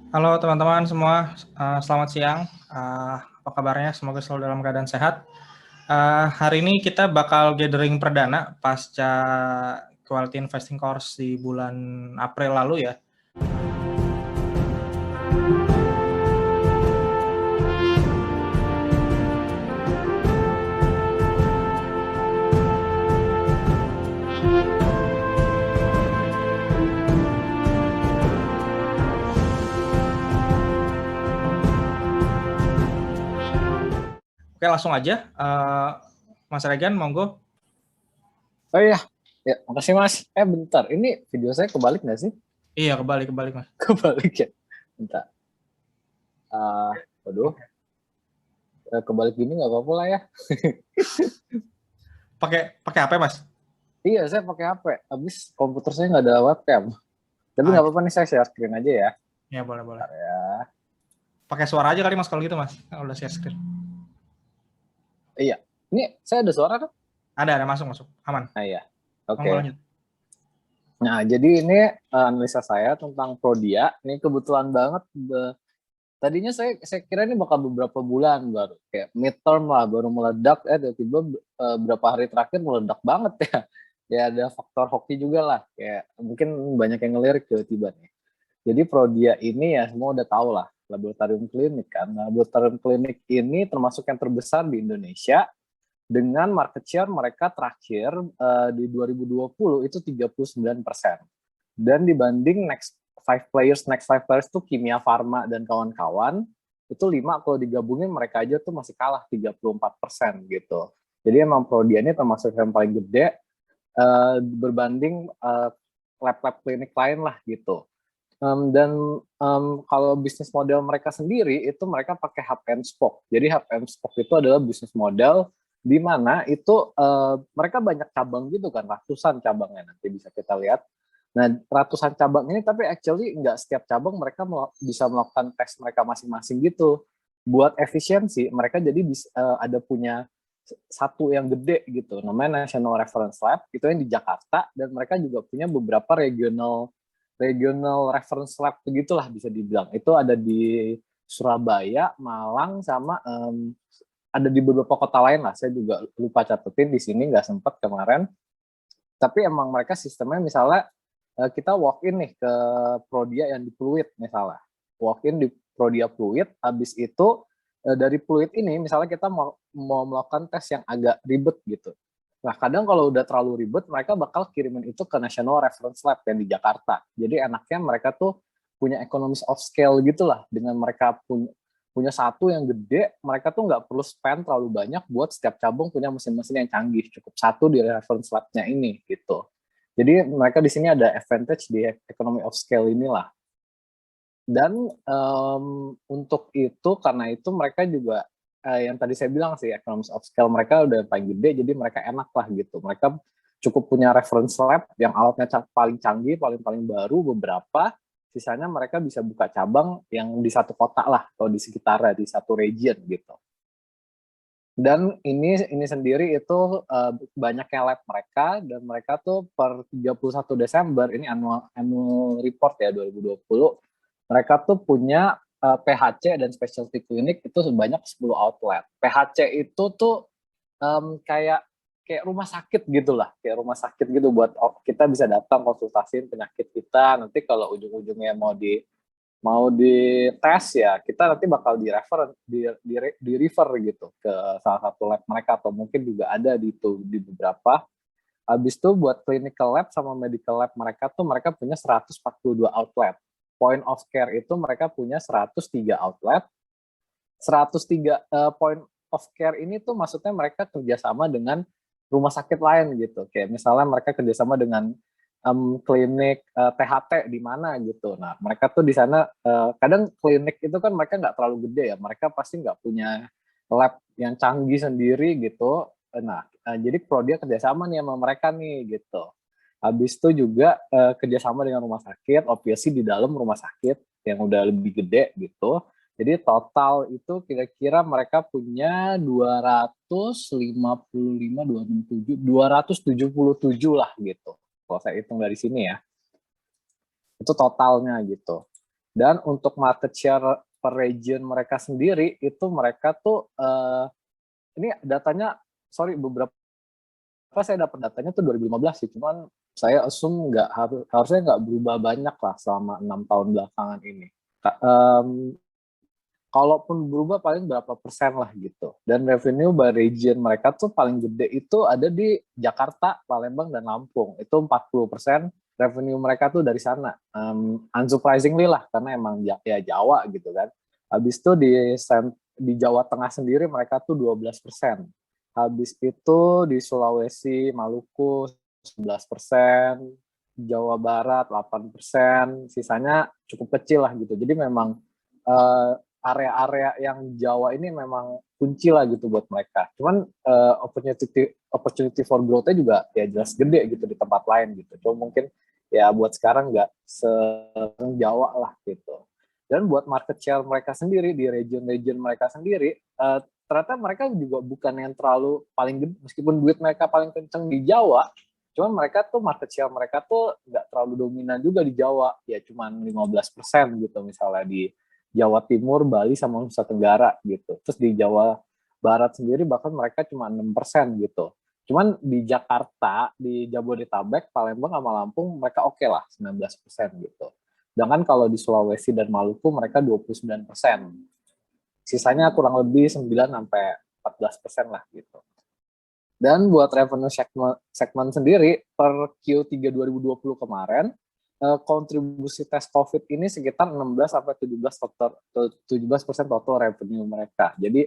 Halo teman-teman semua, selamat siang. Apa kabarnya? Semoga selalu dalam keadaan sehat. Hari ini kita bakal gathering perdana pasca Quality Investing Course di bulan April lalu ya. Oke, langsung aja. Mas Regan, monggo. Oh iya, ya makasih Mas. Bentar, ini video saya kebalik nggak sih? Iya, kebalik Mas. Kebalik ya. Bentar. Waduh, kebalik gini nggak apa-apa lah ya. Pakai HP Mas? Iya, saya pakai HP. Habis komputer saya nggak ada webcam. Tapi nggak apa-apa nih, saya share screen aja ya. Ya, boleh. Bentar ya. Pakai suara aja kali Mas kalau gitu Mas. Udah share screen. Iya, ini saya ada suara kan? Ada masuk. Aman. Nah iya, Monggo oke. lanjut. Nah, jadi ini analisa saya tentang Prodia. Ini kebetulan banget. Tadinya saya kira ini bakal beberapa bulan baru kayak midterm lah baru meledak, tiba-tiba berapa hari terakhir meledak banget ya. Ya ada faktor hoki juga lah, kayak mungkin banyak yang ngelirik tiba-tiba nih. Jadi Prodia ini ya semua udah tahu lah, laboratorium klinik kan. Laboratorium klinik ini termasuk yang terbesar di Indonesia dengan market share mereka terakhir di 2020 itu 39%. Dan dibanding next five players tuh Kimia Farma dan kawan-kawan, itu 5 kalau digabungin mereka aja tuh masih kalah 34% gitu. Jadi emang Prodia ini termasuk yang paling gede berbanding lab-lab klinik lain lah gitu. Kalau bisnis model mereka sendiri itu mereka pakai hub and spoke. Jadi hub and spoke itu adalah bisnis model di mana itu mereka banyak cabang gitu kan, ratusan cabangnya nanti bisa kita lihat. Nah, ratusan cabang ini tapi actually nggak setiap cabang mereka bisa melakukan tes mereka masing-masing gitu. Buat efisiensi, mereka jadi ada punya satu yang gede gitu, namanya National Reference Lab, itu yang di Jakarta, dan mereka juga punya beberapa regional reference lab begitulah bisa dibilang. Itu ada di Surabaya, Malang, sama ada di beberapa kota lain lah. Saya juga lupa catetin di sini, nggak sempat kemarin. Tapi emang mereka sistemnya misalnya kita walk in nih ke Prodia yang di Pluit misalnya. Walk in di Prodia Pluit, habis itu dari Pluit ini misalnya kita mau melakukan tes yang agak ribet gitu. Nah, kadang kalau udah terlalu ribet, mereka bakal kirimin itu ke National Reference Lab yang di Jakarta. Jadi enaknya mereka tuh punya economies of scale gitulah. Dengan mereka punya satu yang gede, mereka tuh nggak perlu spend terlalu banyak buat setiap cabang punya mesin-mesin yang canggih. Cukup satu di reference lab-nya ini gitu. Jadi mereka di sini ada advantage di economy of scale inilah. Dan untuk itu, karena itu mereka juga yang tadi saya bilang sih, economies of scale mereka udah paling gede, jadi mereka enak lah gitu. Mereka cukup punya reference lab yang alatnya paling canggih, paling baru beberapa, sisanya mereka bisa buka cabang yang di satu kota lah, atau di sekitarnya, di satu region gitu. Dan ini sendiri itu banyaknya lab mereka, dan mereka tuh per 31 Desember, ini annual report ya 2020, mereka tuh punya PHC dan specialty clinic itu sebanyak 10 outlet. PHC itu tuh kayak rumah sakit gitulah, kayak rumah sakit gitu buat kita bisa datang konsultasiin penyakit kita. Nanti kalau ujung-ujungnya mau di tes ya kita nanti bakal di refer gitu ke salah satu lab mereka, atau mungkin juga ada di beberapa. Habis itu buat clinical lab sama medical lab mereka tuh mereka punya 142 outlet. Point of care itu mereka punya 103 outlet. 103 point of care ini tuh maksudnya mereka kerjasama dengan rumah sakit lain gitu. Kayak misalnya mereka kerjasama dengan klinik THT di mana gitu. Nah, mereka tuh di sana kadang klinik itu kan mereka nggak terlalu gede ya. Mereka pasti nggak punya lab yang canggih sendiri gitu. Nah, jadi Prodia kerjasama nih sama mereka nih gitu. Habis itu juga kerjasama dengan rumah sakit, obviously di dalam rumah sakit yang udah lebih gede gitu. Jadi total itu kira-kira mereka punya 255, 277 lah gitu. Kalau saya hitung dari sini ya, itu totalnya gitu. Dan untuk market share per region mereka sendiri, itu mereka tuh, ini datanya, sorry, beberapa saya dapat datanya tuh 2015 sih, cuman saya assume harusnya nggak berubah banyak lah selama 6 tahun belakangan ini. Kalaupun berubah paling berapa persen lah gitu. Dan revenue by region mereka tuh paling gede itu ada di Jakarta, Palembang, dan Lampung. Itu 40% revenue mereka tuh dari sana. Unsurprisingly lah, karena emang ya Jawa gitu kan. Habis itu di Jawa Tengah sendiri mereka tuh 12%. Habis itu di Sulawesi, Maluku 11%, Jawa Barat 8%, sisanya cukup kecil lah gitu. Jadi memang area-area yang Jawa ini memang kunci lah gitu buat mereka. Cuman opportunity for growth-nya juga ya jelas gede gitu di tempat lain gitu. Cuma mungkin ya buat sekarang nggak se-Jawa lah gitu. Dan buat market share mereka sendiri di region-region mereka sendiri, ternyata mereka juga bukan yang terlalu paling gede, meskipun duit mereka paling kenceng di Jawa, cuman mereka tuh market share mereka tuh nggak terlalu dominan juga di Jawa, ya cuman 15% gitu misalnya di Jawa Timur, Bali, sama Nusa Tenggara gitu. Terus di Jawa Barat sendiri bahkan mereka cuma 6% gitu. Cuman di Jakarta, di Jabodetabek, Palembang sama Lampung mereka oke lah 19% gitu. Sedangkan kalau di Sulawesi dan Maluku mereka 29%. Sisanya kurang lebih 9 sampai 14% lah gitu. Dan buat revenue segment sendiri per Q3 2020 kemarin, kontribusi tes COVID ini sekitar 16 sampai 17% total revenue mereka. Jadi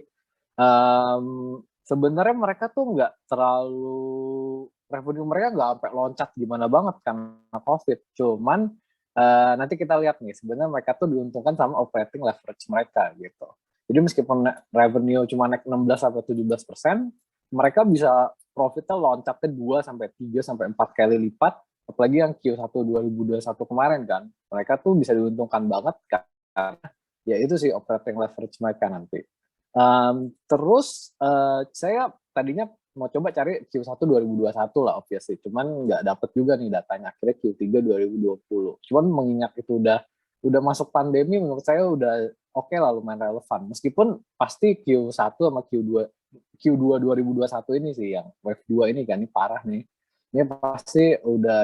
sebenarnya mereka tuh nggak terlalu, revenue mereka nggak sampai loncat gimana banget karena COVID. Cuman nanti kita lihat nih, sebenarnya mereka tuh diuntungkan sama operating leverage mereka gitu. Jadi meskipun revenue cuma naik 16 sampai 17%, mereka bisa profitnya loncatnya 2 sampai 3 sampai 4 kali lipat, apalagi yang Q1 2021 kemarin kan. Mereka tuh bisa diuntungkan banget karena ya itu sih operating leverage mereka nanti. Terus saya tadinya mau coba cari Q1 2021 lah obviously, cuman nggak dapet juga nih datanya, akhirnya Q3 2020. Cuman mengingat itu udah masuk pandemi, menurut saya udah oke lah, lumayan relevan. Meskipun pasti Q1 sama Q2 2021 ini sih yang wave 2 ini kan, ini parah nih. Ini pasti udah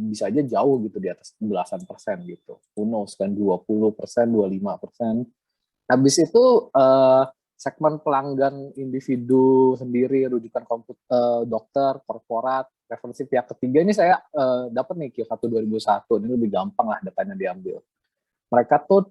bisa aja jauh gitu di atas belasan persen gitu. Who knows kan, 20%, 25%. Habis itu segmen pelanggan individu sendiri, rujukan dokter, korporat, referensi pihak ketiga ini saya dapat nih Q1 2001, ini lebih gampang lah datanya diambil. Mereka tuh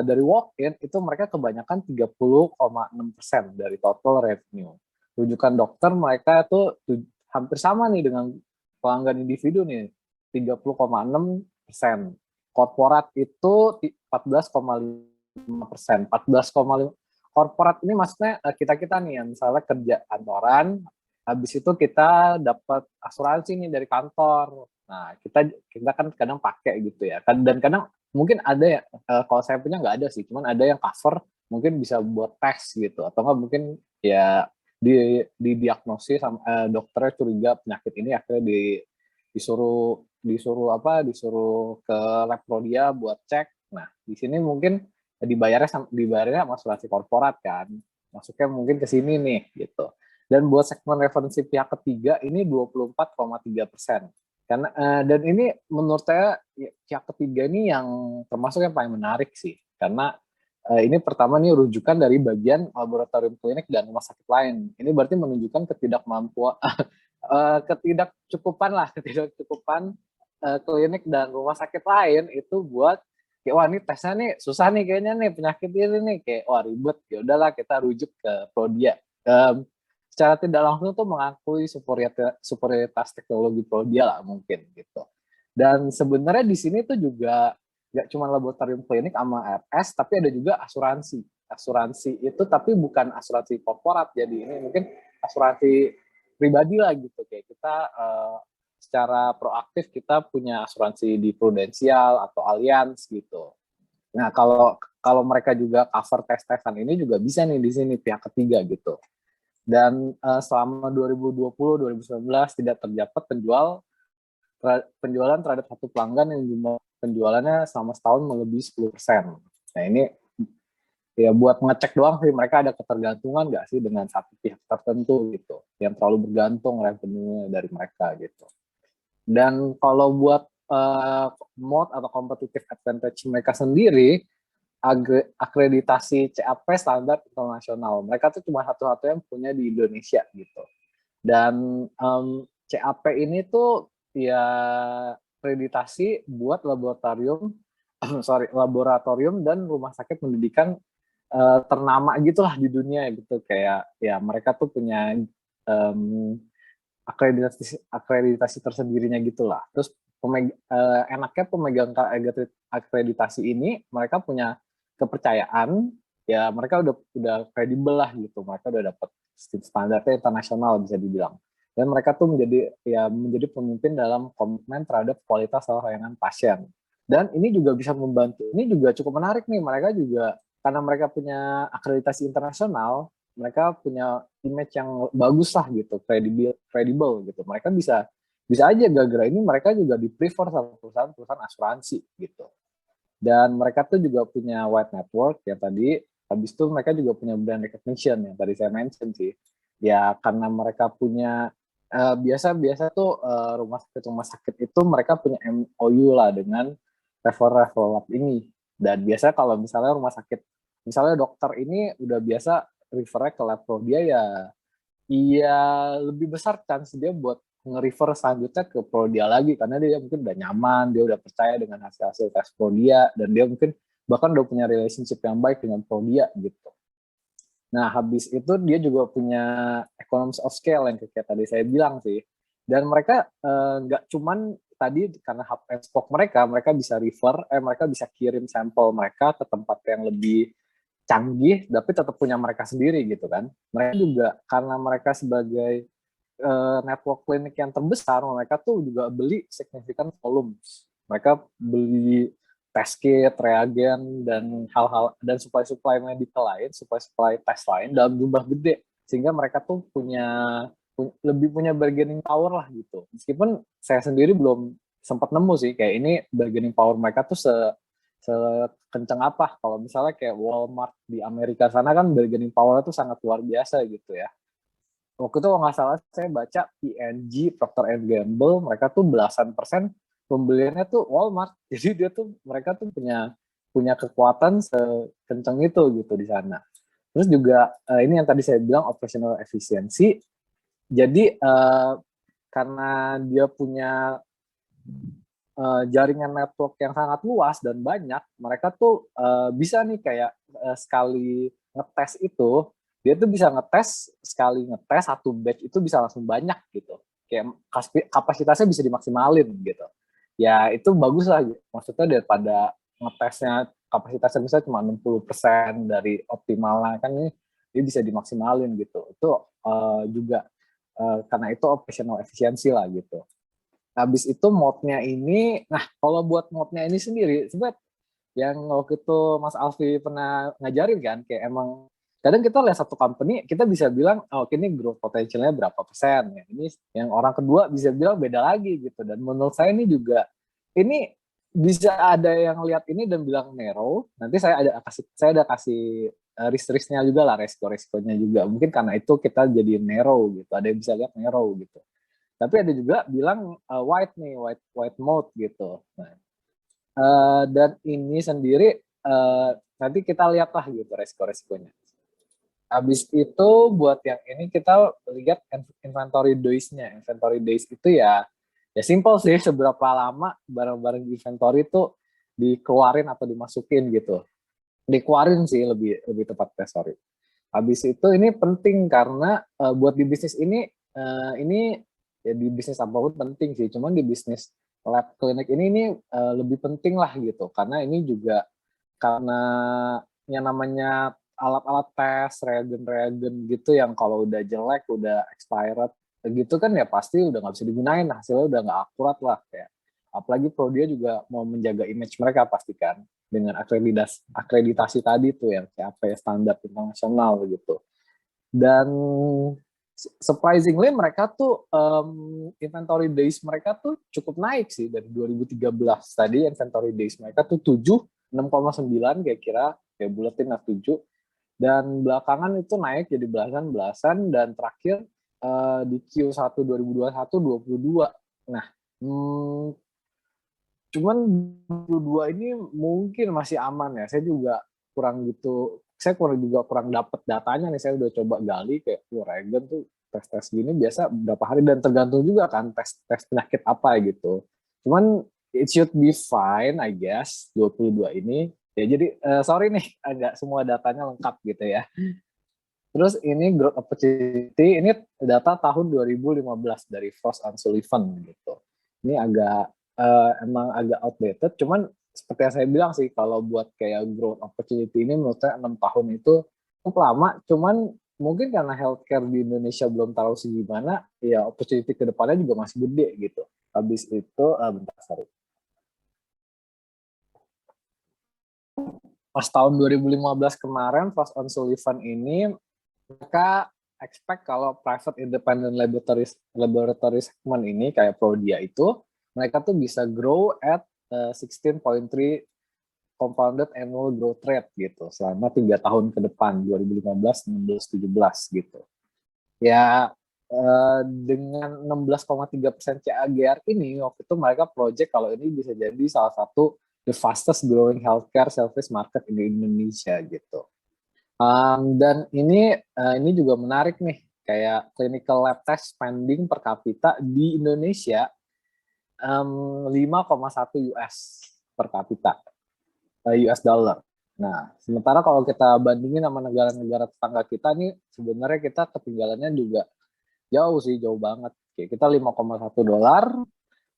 dari walk-in itu mereka kebanyakan 30,6% dari total revenue. Rujukan dokter mereka tuh hampir sama nih dengan pelanggan individu nih, 30,6%. Korporat itu 14,5%. 14,5%. Korporat ini maksudnya kita nih yang misalnya kerja kantoran, habis itu kita dapat asuransi nih dari kantor. Nah, kita kan kadang pakai gitu ya. Dan kadang mungkin ada ya, kalau saya punya nggak ada sih, cuman ada yang cover, mungkin bisa buat tes gitu, atau nggak mungkin ya didiagnosis sama dokternya curiga penyakit ini, akhirnya disuruh ke lab Prodia buat cek. Nah, di sini mungkin dibayarnya sama asuransi korporat kan, masuknya mungkin ke sini nih gitu. Dan buat segmen referensi pihak ketiga ini 24,3%. Karena dan ini menurut saya pihak ketiga ini yang termasuk yang paling menarik sih, karena ini pertama nih rujukan dari bagian laboratorium klinik dan rumah sakit lain. Ini berarti menunjukkan ketidakcukupan klinik dan rumah sakit lain itu buat kayak, wah ini tesnya nih susah nih kayaknya nih penyakit ini nih, kayak wah ribet, ya udahlah kita rujuk ke Prodia. Secara tidak langsung tuh mengakui superioritas teknologi Prodia lah mungkin gitu. Dan sebenarnya di sini tuh juga nggak cuma laboratorium klinik sama RS, tapi ada juga asuransi. Asuransi itu tapi bukan asuransi korporat, jadi ini mungkin asuransi pribadi lah gitu, kayak kita secara proaktif kita punya asuransi di Prudensial atau Allianz gitu. Nah, kalau mereka juga cover tes-tesan ini juga bisa nih di sini pihak ketiga gitu. Dan selama 2020-2019 tidak terdapat penjual penjualan terhadap satu pelanggan yang jumlah penjualannya selama setahun melebihi 10%. Nah ini ya buat ngecek doang sih, mereka ada ketergantungan nggak sih dengan satu pihak tertentu gitu, yang terlalu bergantung revenue dari mereka gitu. Dan kalau buat mode atau competitive advantage mereka sendiri, akreditasi CAP standar internasional. Mereka tuh cuma satu-satunya yang punya di Indonesia gitu. Dan CAP ini tuh ya akreditasi buat laboratorium, laboratorium dan rumah sakit pendidikan ternama gitulah di dunia gitu. Kayak ya mereka tuh punya akreditasi tersendirinya gitulah. Terus enaknya pemegang akreditasi ini mereka punya kepercayaan, ya mereka udah kredibel lah gitu, mereka udah dapat standarnya internasional bisa dibilang, dan mereka tuh menjadi pemimpin dalam komitmen terhadap kualitas layanan pasien. Dan ini juga bisa membantu, ini juga cukup menarik nih, mereka juga karena mereka punya akreditasi internasional, mereka punya image yang bagus lah gitu, kredibel gitu. Mereka bisa aja gara-gara ini mereka juga di-prefer sama perusahaan asuransi gitu. Dan mereka tuh juga punya wide network ya tadi, habis itu mereka juga punya brand recognition yang tadi saya mention sih. Ya karena mereka punya biasa tuh rumah sakit itu mereka punya MOU lah dengan referral lab ini. Dan biasa kalau misalnya rumah sakit, misalnya dokter ini udah biasa refer ke lab dia, ya iya lebih besar chance dia buat nge-refer selanjutnya ke pro dia lagi, karena dia mungkin udah nyaman, dia udah percaya dengan hasil-hasil tes pro dia, dan dia mungkin bahkan udah punya relationship yang baik dengan pro dia gitu. Nah habis itu dia juga punya economies of scale yang kayak tadi saya bilang sih, dan mereka nggak cuman tadi karena hub and spoke mereka bisa mereka bisa kirim sampel mereka ke tempat yang lebih canggih, tapi tetap punya mereka sendiri gitu kan. Mereka juga karena mereka sebagai network klinik yang terbesar, mereka tuh juga beli signifikan volume. Mereka beli test kit, reagen, dan hal-hal, dan supply medical lain, supply tes lain dalam jumlah gede, sehingga mereka tuh lebih punya bargaining power lah gitu. Meskipun saya sendiri belum sempat nemu sih kayak ini bargaining power mereka tuh sekencang apa. Kalau misalnya kayak Walmart di Amerika sana kan bargaining power itu sangat luar biasa gitu ya. Waktu itu kalau nggak salah saya baca P&G, Procter & Gamble, mereka tuh belasan persen pembeliannya tuh Walmart. Jadi mereka tuh punya kekuatan sekencang itu gitu di sana. Terus juga ini yang tadi saya bilang operational efficiency. Jadi karena dia punya jaringan network yang sangat luas dan banyak, mereka tuh bisa nih kayak sekali ngetes itu, dia tuh bisa sekali ngetes satu batch itu bisa langsung banyak gitu. Kayak kapasitasnya bisa dimaksimalin gitu. Ya itu bagus lah, maksudnya daripada ngetesnya kapasitasnya misalnya cuma 60% dari optimalnya, kan ini dia bisa dimaksimalin gitu. Itu juga karena itu operational efficiency lah gitu. Habis itu mode-nya ini, nah kalau buat mode-nya ini sendiri, sebenarnya yang waktu itu Mas Alfi pernah ngajarin kan, kayak emang kadang kita lihat satu company, kita bisa bilang, oh ini growth potential-nya berapa persen, ya. Ini yang orang kedua bisa bilang beda lagi gitu. Dan menurut saya ini juga, ini bisa ada yang lihat ini dan bilang narrow, nanti saya ada kasih risk-risknya juga lah, resiko-resikonya juga. Mungkin karena itu kita jadi narrow gitu, ada yang bisa lihat narrow gitu. Tapi ada juga bilang white nih, white mode gitu. Nah, dan ini sendiri nanti kita lihat lah gitu resiko-resikonya. Habis itu buat yang ini kita lihat inventory days-nya. Inventory days itu ya simple sih, seberapa lama barang-barang di inventory itu dikeluarin atau dimasukin gitu. Dikeluarin sih lebih tepatnya, sorry. Habis itu ini penting karena buat di bisnis ini ya di bisnis apapun penting sih, cuman di bisnis lab klinik ini lebih penting lah gitu, karena ini juga karena yang namanya alat-alat tes, reagen gitu yang kalau udah jelek, udah expired gitu kan ya pasti udah nggak bisa digunain, hasilnya udah nggak akurat lah kayak. Apalagi pro dia juga mau menjaga image mereka pastikan dengan akreditasi tadi tuh yang kayak apa ya, standar internasional gitu. Dan surprisingly mereka tuh inventory days mereka tuh cukup naik sih dari 2013. Tadi inventory days mereka tuh 6,9 kira-kira, kayak buletin 7. Dan belakangan itu naik jadi belasan-belasan, dan terakhir di Q1 2021 22. Nah, cuman 22 ini mungkin masih aman ya. Saya juga kurang dapat datanya nih. Saya udah coba gali kayak Reagan tuh tes gini biasa berapa hari, dan tergantung juga kan tes penyakit apa gitu. Cuman it should be fine I guess 22 ini. Ya jadi sorry nih agak semua datanya lengkap gitu ya. Terus ini growth opportunity, ini data tahun 2015 dari Frost and Sullivan gitu. Ini emang agak outdated, cuman seperti yang saya bilang sih, kalau buat kayak growth opportunity ini menurut saya 6 tahun itu cukup lama, cuman mungkin karena healthcare di Indonesia belum tahu segimana, ya opportunity ke depannya juga masih gede gitu. Habis itu, bentar, sorry. Pas tahun 2015 kemarin, Frost and Sullivan ini, mereka expect kalau private independent laboratory segment ini kayak Prodia itu, mereka tuh bisa grow at 16.3 compounded annual growth rate gitu selama 3 tahun ke depan, 2015, 16, 17 gitu. Ya dengan 16,3% CAGR ini, waktu itu mereka project kalau ini bisa jadi salah satu the fastest growing healthcare service market in Indonesia gitu. Dan ini juga menarik nih, kayak clinical lab test spending per kapita di Indonesia 5,1 US per kapita, US dollar. Nah, sementara kalau kita bandingin sama negara-negara tetangga kita nih, sebenarnya kita ketinggalannya juga jauh banget. Kayak kita 5,1 dolar,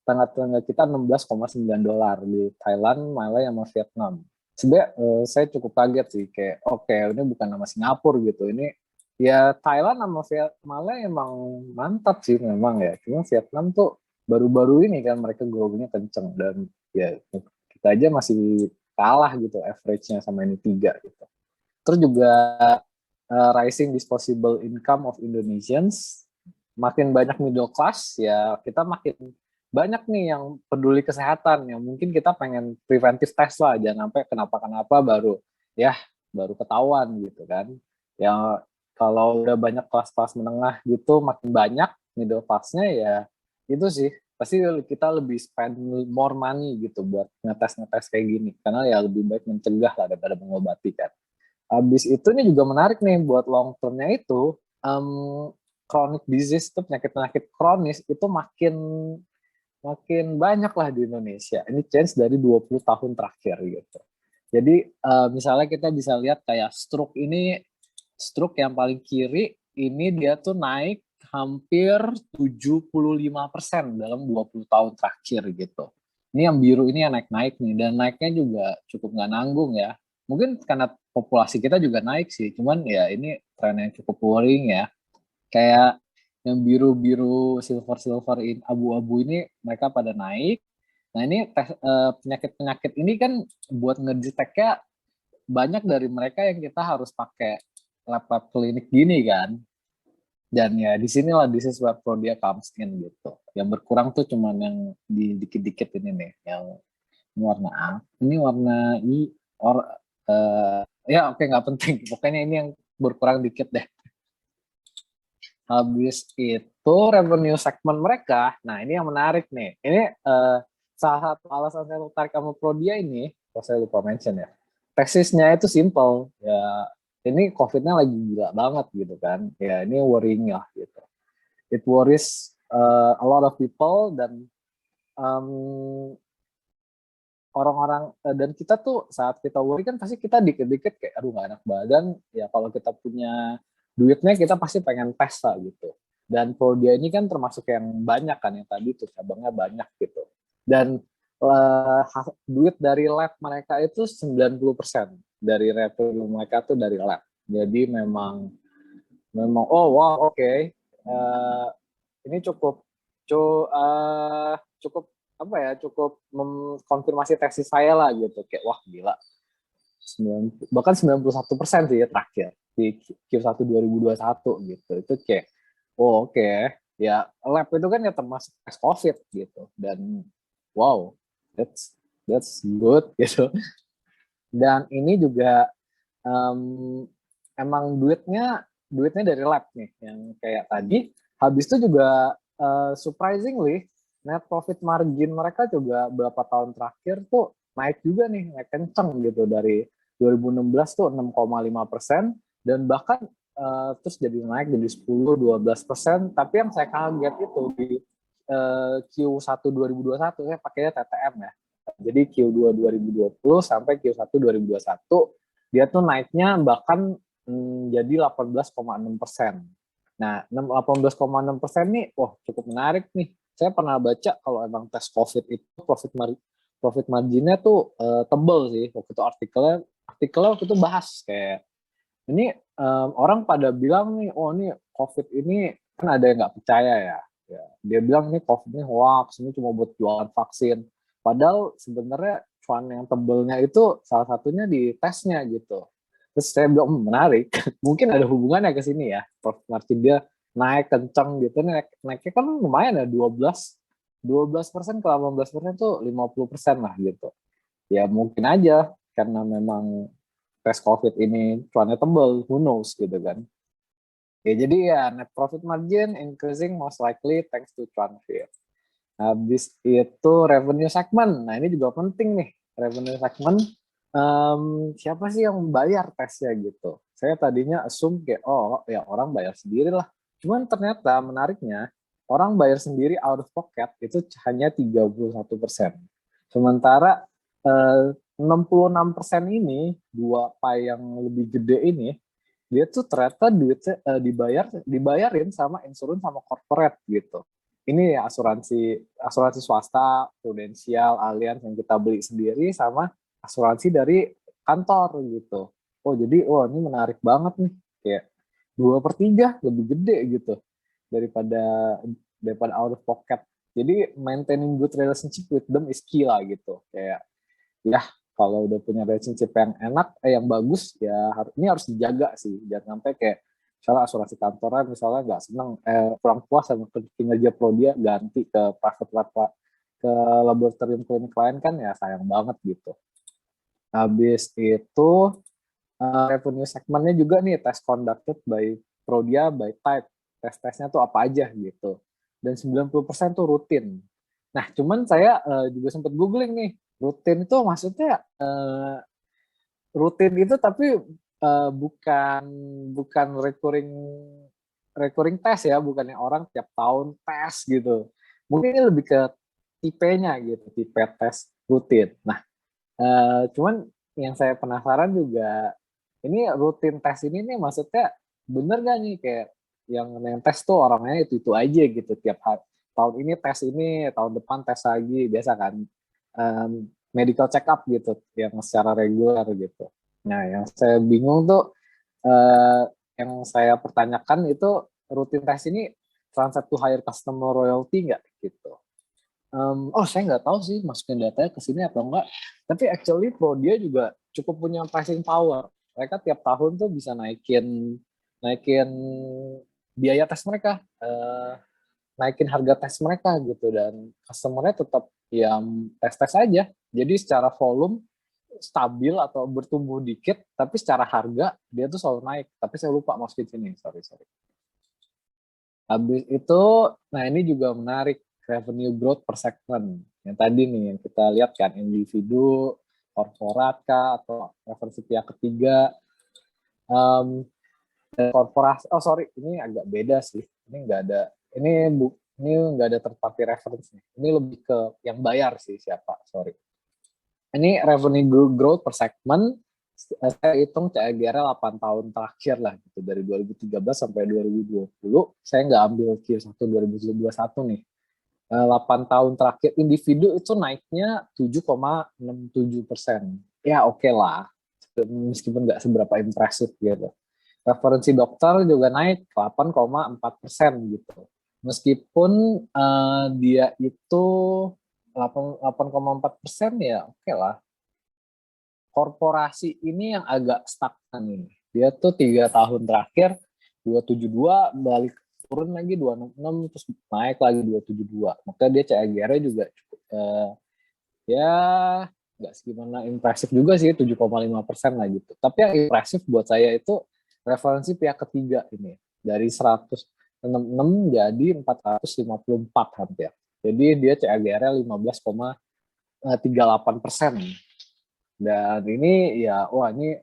tetangga kita 16,9 dolar di Thailand, Malaysia, sama Vietnam. Sebenarnya saya cukup kaget sih, kayak oke, ini bukan nama Singapura gitu, ini ya Thailand sama Malaysia emang mantap sih memang ya, cuma Vietnam tuh baru-baru ini kan mereka growth-nya kenceng, dan ya kita aja masih kalah gitu average-nya sama ini 3 gitu. Terus juga rising disposable income of Indonesians, makin banyak middle class, ya kita makin banyak nih yang peduli kesehatan, yang mungkin kita pengen preventive test lah, jangan sampai kenapa-kenapa baru ketahuan gitu kan. Ya kalau udah banyak kelas-kelas menengah gitu, makin banyak middle class-nya, ya itu sih pasti kita lebih spend more money gitu buat ngetes kayak gini, karena ya lebih baik mencegah lah daripada mengobati kan. Habis itu ini juga menarik nih buat long term-nya itu, chronic disease itu penyakit kronis itu makin banyak lah di Indonesia. Ini change dari 20 tahun terakhir gitu. Jadi misalnya kita bisa lihat kayak stroke yang paling kiri ini dia tuh naik hampir 75% dalam 20 tahun terakhir gitu. Ini yang biru ini yang naik nih, dan naiknya juga cukup nggak nanggung ya. Mungkin karena populasi kita juga naik sih, cuman ya ini tren yang cukup worrying ya. Kayak yang biru-biru, silver abu-abu ini mereka pada naik. Nah ini penyakit-penyakit ini kan buat ngedeteknya banyak dari mereka yang kita harus pakai lab klinik gini kan. Dan ya di sinilah this is where Prodia comes in gitu. Yang berkurang tuh cuman yang di dikit-dikit ini nih, yang warna A, ini warna ya oke, nggak penting. Pokoknya ini yang berkurang dikit deh. Habis itu revenue segment mereka, nah ini yang menarik nih. Ini salah satu alasan saya tertarik sama Prodia ini, kalau saya lupa mention ya. Tesisnya itu simple, ya ini COVID-nya lagi gila banget gitu kan. Ya ini worrying lah gitu. It worries a lot of people, dan orang-orang dan kita tuh saat kita worry kan pasti kita dikit-dikit kayak aduh gak enak badan ya, kalau kita punya duitnya kita pasti pengen tes lah gitu. Dan Prodia ini kan termasuk yang banyak kan, yang tadi tuh cabangnya banyak gitu, dan duit dari lab mereka itu 90% dari revenue mereka tuh dari lab. Jadi memang oh wow oke. Ini cukup apa ya, cukup mengkonfirmasi tesis saya lah gitu, kayak wah gila, bahkan 91% sih ya terakhir di Q1 2021 gitu. Itu kayak Oh, oke. Ya, lab itu kan ya termasuk tes COVID gitu. Dan wow, that's good gitu. Dan ini juga em, emang duitnya dari lab nih yang kayak tadi. Habis itu juga surprisingly net profit margin mereka juga berapa tahun terakhir tuh naik juga nih, naik kenceng gitu dari 2016 tuh 6,5% dan bahkan terus jadi naik jadi 10-12%. Tapi yang saya kaget itu di Q1 2021 saya pakainya TTM ya. Jadi Q2 2020 sampai Q1 2021 dia tuh naiknya bahkan jadi 18,6%. Nah, 18,6% nih, wah cukup menarik nih. Saya pernah baca kalau emang tes COVID itu profit marginnya tuh tebel sih. Waktu itu artikelnya waktu itu bahas kayak ini orang pada bilang nih, oh ini COVID ini kan ada yang nggak percaya ya. Ya. Dia bilang ini COVID ini hoax, ini cuma buat jualan vaksin. Padahal sebenarnya cuan yang tebelnya itu salah satunya di tesnya gitu. Terus saya bilang menarik, mungkin ada hubungannya ke sini ya. Profit margin dia naik kencang gitu, naiknya kan lumayan ya 12% ke 18% tuh 50% lah gitu. Ya mungkin aja karena memang tes COVID ini cuannya tebel, who knows gitu kan. Ya, jadi ya net profit margin increasing most likely thanks to cuan fear. Habis itu revenue segment. Nah ini juga penting nih, revenue segment. Siapa sih yang bayar tesnya gitu? Saya tadinya assume kayak, oh ya orang bayar sendiri lah. Cuman ternyata menariknya, orang bayar sendiri out of pocket itu hanya 31%. Sementara 66% ini, dua pie yang lebih gede ini, dia tuh ternyata duitnya dibayarin sama insurans sama corporate gitu. Ini ya asuransi swasta, prudensial, Allianz yang kita beli sendiri sama asuransi dari kantor gitu. Oh jadi, oh ini menarik banget nih, kayak 2/3 lebih gede gitu daripada daripada out of pocket. Jadi maintaining good relationship with them is key lah gitu. Kayak ya kalau udah punya relationship yang enak, yang bagus ya ini harus dijaga sih. Jangan sampai kayak misalnya asuransi kantoran misalnya nggak seneng, kurang puas sama kinerja pro dia ganti ke private lab, ke laboratorium klinik lain kan ya sayang banget gitu. Habis itu revenue segmentnya juga nih tes conducted by Prodia by type. Tes-tesnya tuh apa aja gitu. Dan 90% tuh rutin. Nah, cuman saya juga sempat googling nih. Rutin itu maksudnya rutin itu tapi bukan bukan recurring tes ya, bukan yang orang tiap tahun tes gitu. Mungkin ini lebih ke tipenya gitu, tipe tes rutin. Nah, cuman yang saya penasaran juga, ini rutin tes ini nih maksudnya bener gak nih kayak yang tes tuh orangnya itu aja gitu tiap hari. Tahun ini tes ini, tahun depan tes lagi, biasa kan medical check up gitu yang secara reguler gitu. Nah yang saya bingung tuh yang saya pertanyakan itu rutin tes ini translate to higher customer royalty nggak gitu. Oh saya nggak tahu sih masukin datanya ke sini atau enggak. Tapi actually Pro dia juga cukup punya pricing power. Mereka tiap tahun tuh bisa naikin naikin biaya tes mereka, naikin harga tes mereka gitu dan customernya tetap yang tes-tes aja. Jadi secara volume stabil atau bertumbuh dikit, tapi secara harga dia tuh selalu naik. Tapi saya lupa masukin sini, sorry. Habis itu, nah ini juga menarik, revenue growth per segment. Yang tadi nih, yang kita lihat kan, individu, korporat kah, atau referensi pihak ketiga. Korporasi, oh sorry, ini agak beda sih. Ini nggak ada, ini nggak ada third party reference nih. Ini lebih ke yang bayar sih siapa, sorry. Ini revenue growth per segment, saya hitung CAGR 8 tahun terakhir lah gitu dari 2013 sampai 2020. Saya nggak ambil Q1 2021 nih. 8 tahun terakhir individu itu naiknya 7,67%. Ya oke lah, meskipun nggak seberapa impresif gitu. Referensi dokter juga naik 8,4% gitu. Meskipun dia itu 8,4% ya oke lah. Korporasi ini yang agak stagnan ini. Dia tuh 3 tahun terakhir 272 balik turun lagi 266, terus naik lagi 272. Maka dia CAGR-nya juga cukup ya nggak segimana impresif juga sih, 7,5% lah gitu. Tapi yang impresif buat saya itu referensi pihak ketiga ini, dari 166 jadi 454 hampir. Jadi dia CAGR-nya 15,38%. Dan ini ya, wah ini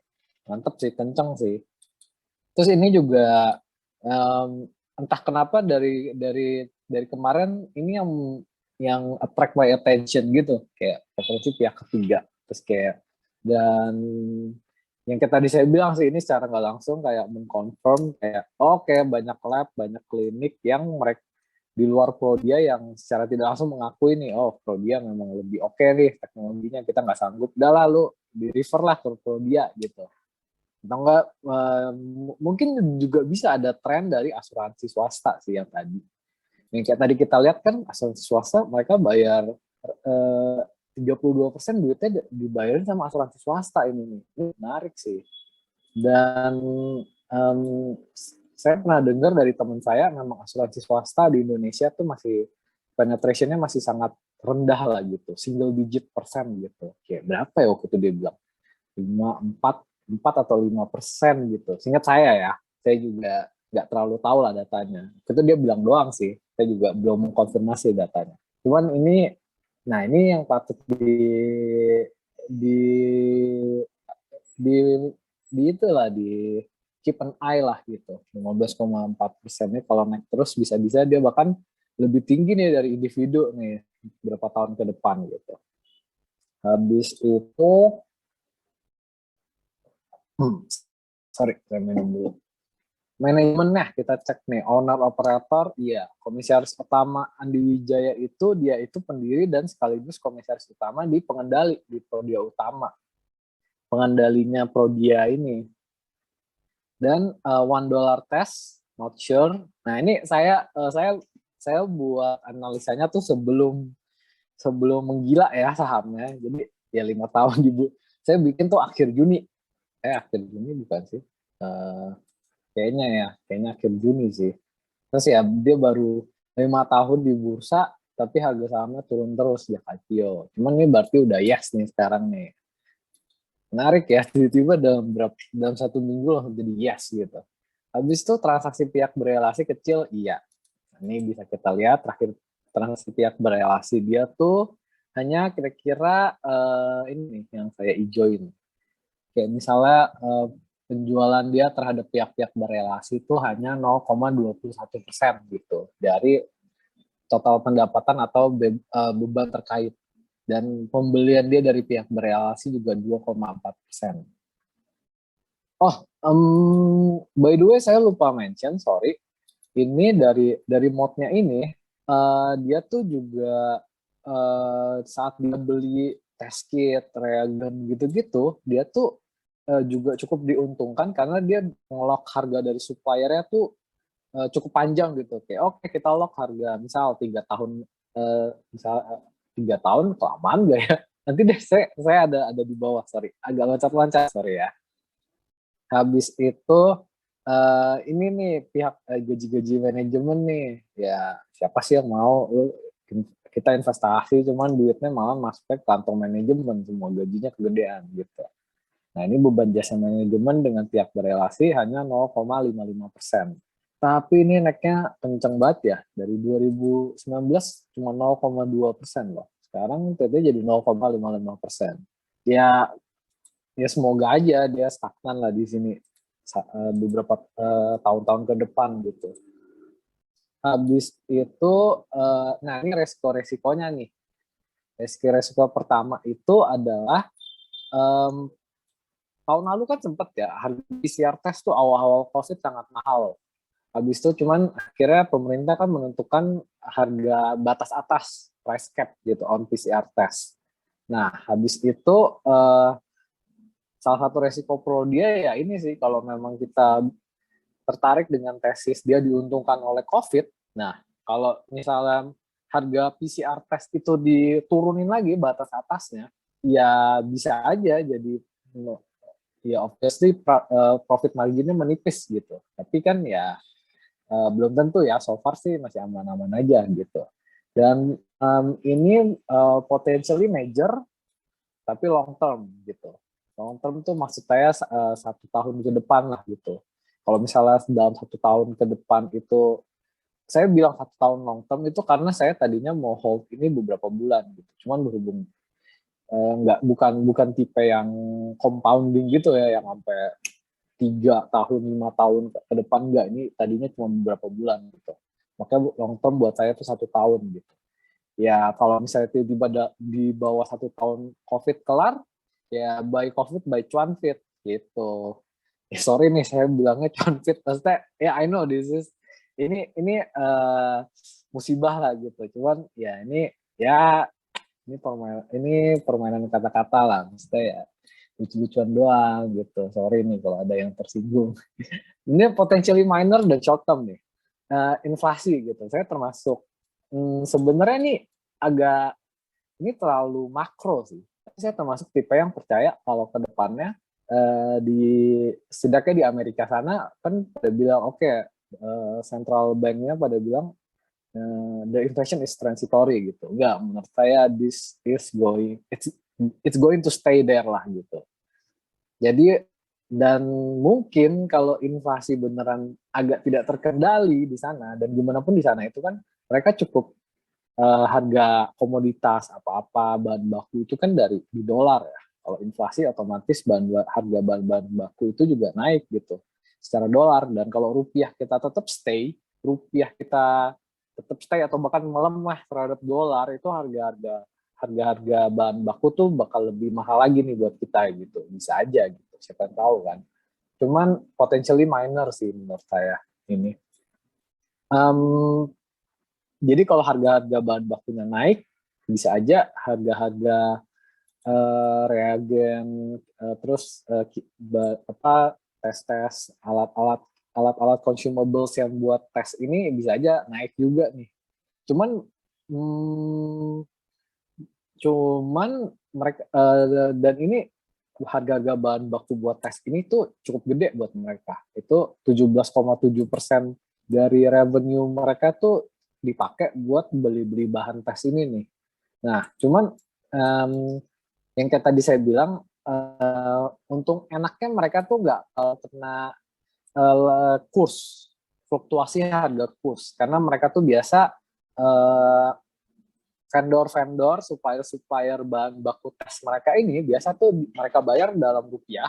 mantep sih, kenceng sih. Terus ini juga entah kenapa dari kemarin ini yang attract my attention gitu, kayak referensi pihak ketiga. Terus kayak, dan yang kita tadi saya bilang sih, ini secara nggak langsung kayak mengconfirm kayak oke, banyak lab, banyak klinik yang mereka di luar Prodia yang secara tidak langsung mengakui nih, oh Prodia memang lebih oke nih teknologinya, kita nggak sanggup, udah lalu di refer lah ke Prodia gitu. Atau enggak, mungkin juga bisa ada tren dari asuransi swasta sih yang tadi. Yang kayak tadi kita lihat kan, asuransi swasta mereka bayar 32% duitnya dibayarin sama asuransi swasta ini nih. Ini menarik sih. Dan saya pernah dengar dari teman saya, memang asuransi swasta di Indonesia tuh masih penetration-nya masih sangat rendah lah gitu, single digit persen gitu. Kayak berapa ya waktu itu dia bilang? 4 atau 5% gitu. Seingat saya ya, saya juga nggak terlalu tahu lah datanya. Itu dia bilang doang sih, saya juga belum mengkonfirmasi datanya. Cuman ini, nah ini yang patut di di di itulah, di keep an eye lah gitu. 15,4% ini kalau naik terus bisa-bisa dia bahkan lebih tinggi nih dari individu nih berapa tahun ke depan gitu. Habis itu sorry, saya minum dulu. Manajemennya kita cek nih, owner operator, iya. Komisaris utama Andi Wijaya itu, dia itu pendiri dan sekaligus komisaris utama di pengendali di Prodia Utama. Pengendalinya Prodia ini. Dan $1 test, not sure. Nah ini saya buat analisanya tuh sebelum menggila ya sahamnya. Jadi ya 5 tahun saya bikin tuh akhir Juni. Akhir Juni bukan sih? Kayaknya akhir Juni sih. Terus ya dia baru 5 tahun di bursa, tapi harga sahamnya turun terus ya IPO. Cuman ini berarti udah yes nih sekarang nih. Menarik ya, tiba-tiba dalam 1 minggu langsung jadi yes gitu. Habis itu transaksi pihak berelasi kecil, iya. Ini bisa kita lihat terakhir transaksi pihak berelasi dia tuh hanya kira-kira ini nih yang saya hijauin. Kayak misalnya penjualan dia terhadap pihak-pihak berelasi itu hanya 0,21% gitu dari total pendapatan atau beban terkait. Dan pembelian dia dari pihak berelasi juga 2,4%. Oh, by the way saya lupa mention, sorry. Ini dari mode-nya ini, dia tuh juga saat dia beli test kit, reagen gitu-gitu, dia tuh juga cukup diuntungkan karena dia nge-lock harga dari suppliernya tuh cukup panjang gitu. Kayak oke, kita lock harga misal 3 tahun, misal 3 tahun kelamaan gak ya? Nanti deh saya ada di bawah, sorry. Agak loncat-loncat, sorry ya. Habis itu ini nih pihak gaji-gaji manajemen nih. Ya siapa sih yang mau kita investasi cuman duitnya malah masuk ke kantong manajemen, semua gajinya kegedean gitu. Nah ini beban jasa manajemen dengan pihak berelasi hanya 0,55%. Tapi ini naiknya kenceng banget ya. Dari 2019 cuma 0,2% loh. Sekarang ternyata jadi 0,55%. Ya semoga aja dia stagnan lah di sini beberapa tahun-tahun ke depan gitu. Habis itu, nah ini resiko-resikonya nih. Resiko pertama itu adalah tahun lalu kan sempet ya harga PCR test tuh awal-awal COVID sangat mahal. Habis itu cuman akhirnya pemerintah kan menentukan harga batas atas, price cap gitu on PCR test. Nah habis itu salah satu resiko Prodia ya ini sih, kalau memang kita tertarik dengan tesis dia diuntungkan oleh COVID. Nah kalau misalnya harga PCR test itu diturunin lagi batas atasnya, ya bisa aja jadi ya obviously profit marginnya menipis gitu. Tapi kan ya belum tentu ya, so far sih masih aman-aman aja gitu. Dan ini potentially major tapi long term gitu. Long term tuh maksud saya 1 tahun ke depan lah gitu. Kalau misalnya dalam 1 tahun ke depan itu, saya bilang 1 tahun long term itu karena saya tadinya mau hold ini beberapa bulan gitu. Cuman berhubung bukan tipe yang compounding gitu ya, yang sampai 3 tahun 5 tahun ke depan, enggak, ini tadinya cuma beberapa bulan gitu. Makanya long term buat saya itu 1 tahun gitu. Ya kalau misalnya tiba-tiba di bawah 1 tahun COVID kelar, ya buy COVID buy cuan fit gitu. Sorry nih saya bilangnya cuan fit, maksudnya ya I know this is ini musibah lah gitu. Cuman ya ini permainan kata-kata lah, maksudnya ya lucu-lucuan doang gitu. Sorry nih kalau ada yang tersinggung. Ini potentially minor dan short term nih. Inflasi gitu. Saya termasuk sebenarnya nih agak ini terlalu makro sih. Saya termasuk tipe yang percaya kalau ke depannya di setidaknya di Amerika sana kan pada bilang oke, central banknya pada bilang the inflation is transitory gitu. Enggak, menurut saya it's going to stay there lah gitu. Jadi dan mungkin kalau inflasi beneran agak tidak terkendali di sana, dan gimana pun di sana itu kan mereka cukup harga komoditas apa-apa bahan baku itu kan di dolar ya. Kalau inflasi otomatis harga bahan baku itu juga naik gitu secara dolar. Dan kalau rupiah kita tetap stay atau bahkan melemah terhadap dolar, itu harga-harga bahan baku tuh bakal lebih mahal lagi nih buat kita gitu. Bisa aja gitu, siapa yang tahu kan. Cuman potentially minor sih menurut saya ini. Jadi kalau harga-harga bahan bakunya naik, bisa aja harga-harga reagen, terus tes alat-alat consumables yang buat tes ini bisa aja naik juga nih. Cuman mereka dan ini harga-harga bahan baku buat tes ini tuh cukup gede buat mereka. Itu 17,7% dari revenue mereka tuh dipakai buat beli-beli bahan tes ini nih. Nah, cuman yang kayak tadi saya bilang, untung enaknya mereka tuh nggak kena kurs, fluktuasi harga kurs, karena mereka tuh biasa vendor-vendor, supplier bahan baku tes mereka ini biasa tuh mereka bayar dalam rupiah,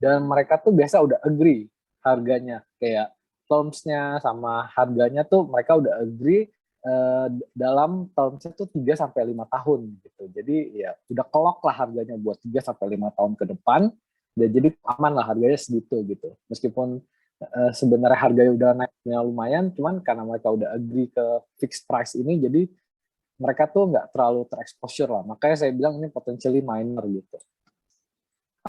dan mereka tuh biasa udah agree harganya, kayak terms-nya sama harganya tuh mereka udah agree dalam terms-nya tuh 3-5 tahun gitu. Jadi ya udah kelok lah harganya buat 3-5 tahun ke depan, dan jadi aman lah harganya segitu gitu. Meskipun sebenarnya harganya udah naiknya lumayan, cuman karena mereka udah agree ke fixed price ini, jadi mereka tuh nggak terlalu terexposure lah. Makanya saya bilang ini potentially minor gitu.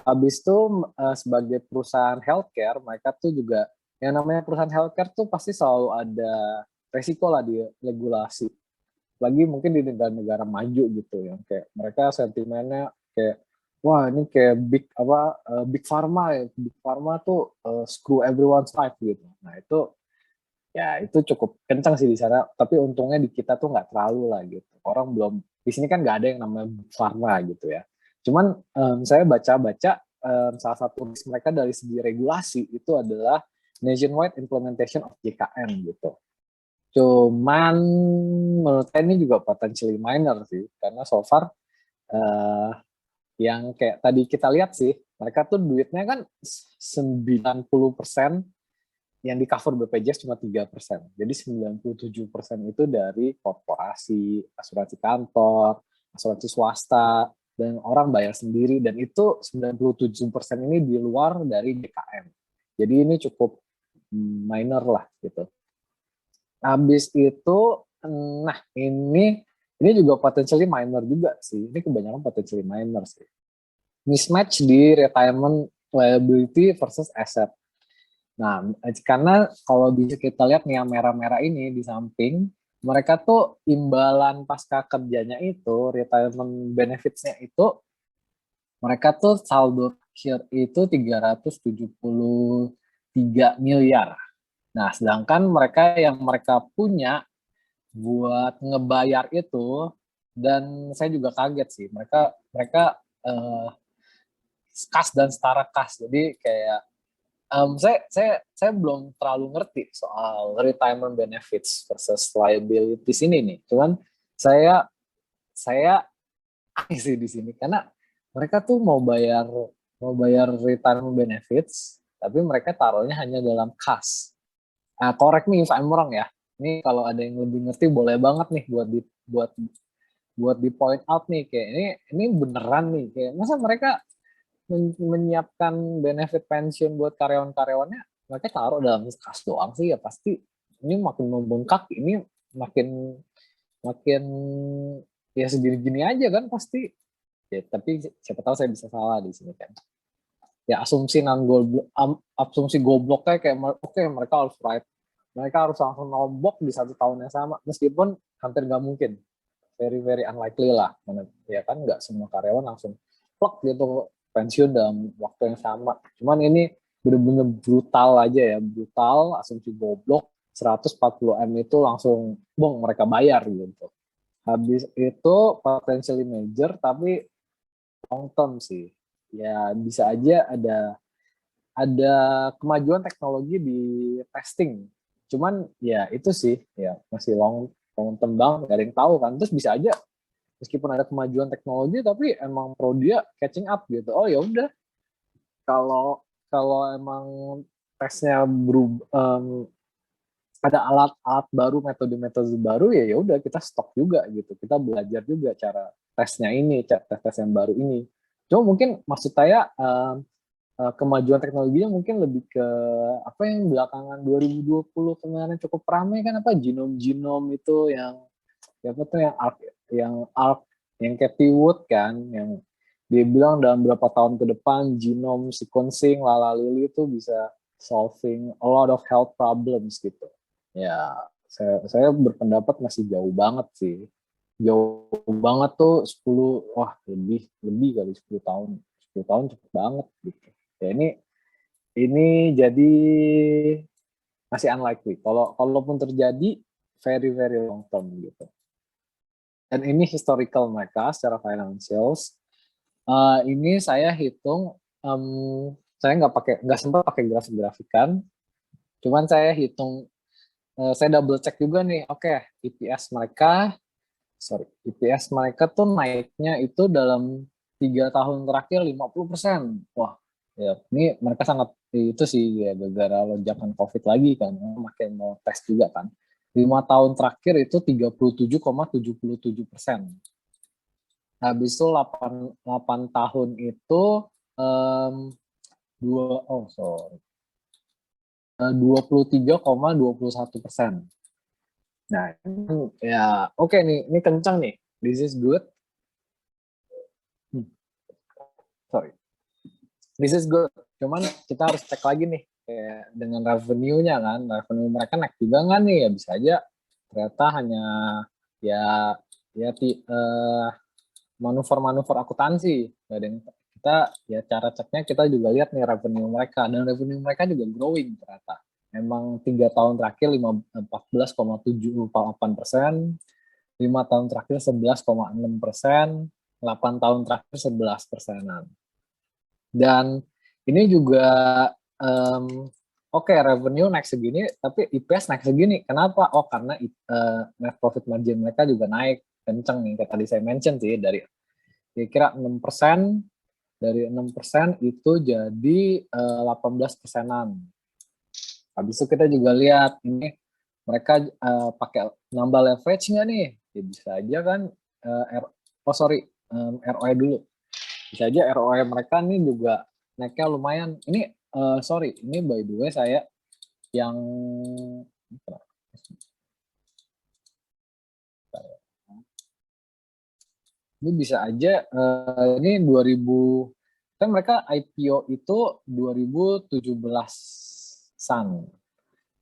Habis itu sebagai perusahaan healthcare, mereka tuh juga, yang namanya perusahaan healthcare tuh pasti selalu ada resiko lah di regulasi. Lagi mungkin di negara-negara maju gitu, yang kayak mereka sentimennya kayak, wah ini kayak big pharma ya, big pharma tuh screw everyone's life gitu. Nah itu ya itu cukup kencang sih di sana, tapi untungnya di kita tuh nggak terlalu lah gitu. Orang belum, di sini kan nggak ada yang namanya pharma gitu ya. Cuman saya baca-baca salah satu risk mereka dari segi regulasi itu adalah nationwide implementation of JKN gitu. Cuman menurut saya ini juga potentially minor sih, karena so far yang kayak tadi kita lihat sih, mereka tuh duitnya kan 90% yang di cover BPJS cuma 3%. Jadi 97% itu dari korporasi, asuransi kantor, asuransi swasta, dan orang bayar sendiri, dan itu 97% ini di luar dari DKM. Jadi ini cukup minor lah gitu. Habis itu, nah ini juga potentially minor juga sih. Ini kebanyakan potentially minor sih. Mismatch di retirement liability versus asset. Nah, karena kalau bisa kita lihat nih yang merah-merah ini di samping, mereka tuh imbalan pasca kerjanya itu, retirement benefits-nya itu, mereka tuh saldo akhir itu 373 miliar. Nah, sedangkan mereka punya buat ngebayar itu, dan saya juga kaget sih, mereka mereka eh, kas dan setara kas. Jadi kayak saya belum terlalu ngerti soal retirement benefits versus liabilities ini nih. Cuman saya saya aneh sih di sini karena mereka tuh mau bayar retirement benefits, tapi mereka taruhnya hanya dalam kas. Correct me if I'm wrong ya. Ini kalau ada yang lebih ngerti boleh banget nih buat buat di point out nih, kayak ini beneran nih, kayak masa mereka menyiapkan benefit pensiun buat karyawan-karyawannya mereka taruh dalam kas doang sih, ya pasti ini makin membengkak, ini makin makin ya segini-gini aja kan pasti ya. Tapi siapa tahu saya bisa salah di sini kan ya. Asumsi gobloknya kayak oke, mereka harus mereka harus langsung nombok di 1 tahun yang sama, meskipun hampir nggak mungkin, very very unlikely lah, ya kan nggak semua karyawan langsung plek gitu pensiun dalam waktu yang sama. Cuman ini bener-bener brutal aja ya, brutal, asumsi goblok. 140 M itu langsung bong mereka bayar gitu. Habis itu potentially major tapi long term sih. Ya bisa aja ada kemajuan teknologi di testing. Cuman ya itu sih ya masih long term banget, gak ada yang tahu kan. Terus bisa aja meskipun ada kemajuan teknologi tapi emang pro dia catching up gitu. Oh ya udah, kalau kalau emang tesnya ada alat-alat baru, metode-metode baru, ya udah kita stok juga gitu. Kita belajar juga cara tesnya ini, tes yang baru ini. Cuma mungkin maksud saya kemajuan teknologinya mungkin lebih ke apa yang belakangan 2020 kemarin cukup ramai kan, apa genom itu yang apa tuh, yang Cathy Wood kan, yang dia bilang dalam berapa tahun ke depan genome sequencing lalalili itu bisa solving a lot of health problems gitu. Ya, saya berpendapat masih jauh banget sih. Jauh banget tuh 10, wah lebih lebih kali 10 tahun. 10 tahun cepet banget gitu. Ya ini jadi masih unlikely. Kalaupun terjadi very very long term gitu. Dan ini historical mereka secara financials. Ini saya hitung, saya nggak sempat pakai grafik-grafikan, cuman saya hitung, saya double check juga nih. Oke, EPS mereka tuh naiknya itu dalam 3 tahun terakhir 50%. Wah, ya ini mereka sangat itu sih ya, gara-gara lonjakan COVID lagi kan, makin mau tes juga kan. 5 tahun terakhir itu 37,77%. Habis itu 8 tahun itu um, 23,21%. Nah, ya oke nih, ini kencang nih. This is good. Sorry. This is good. Cuman kita harus cek lagi nih kayak dengan revenue-nya kan. Revenue mereka naik juga nggak nih? Ya bisa aja ternyata hanya ya manuver-manuver akuntansi. Gak ada yang kita ya, cara ceknya kita juga lihat nih revenue mereka, dan revenue mereka juga growing ternyata. Memang 3 tahun terakhir 14,78%, 5 tahun terakhir 11,6%, 8 tahun terakhir 11%. Dan ini juga oke, revenue naik segini, tapi EPS naik segini. Kenapa? Oh, karena net profit margin mereka juga naik kenceng nih, kayak tadi saya mention sih, dari kira-kira 6%, dari 6% itu jadi 18%-an. Habis itu kita juga lihat ini mereka pakai nambah leverage nggak nih? Ya bisa aja kan. ROE dulu. Bisa aja ROE mereka nih juga naiknya lumayan. Ini ini by the way saya yang ini bisa aja ini 2000 kan mereka IPO itu 2017-an.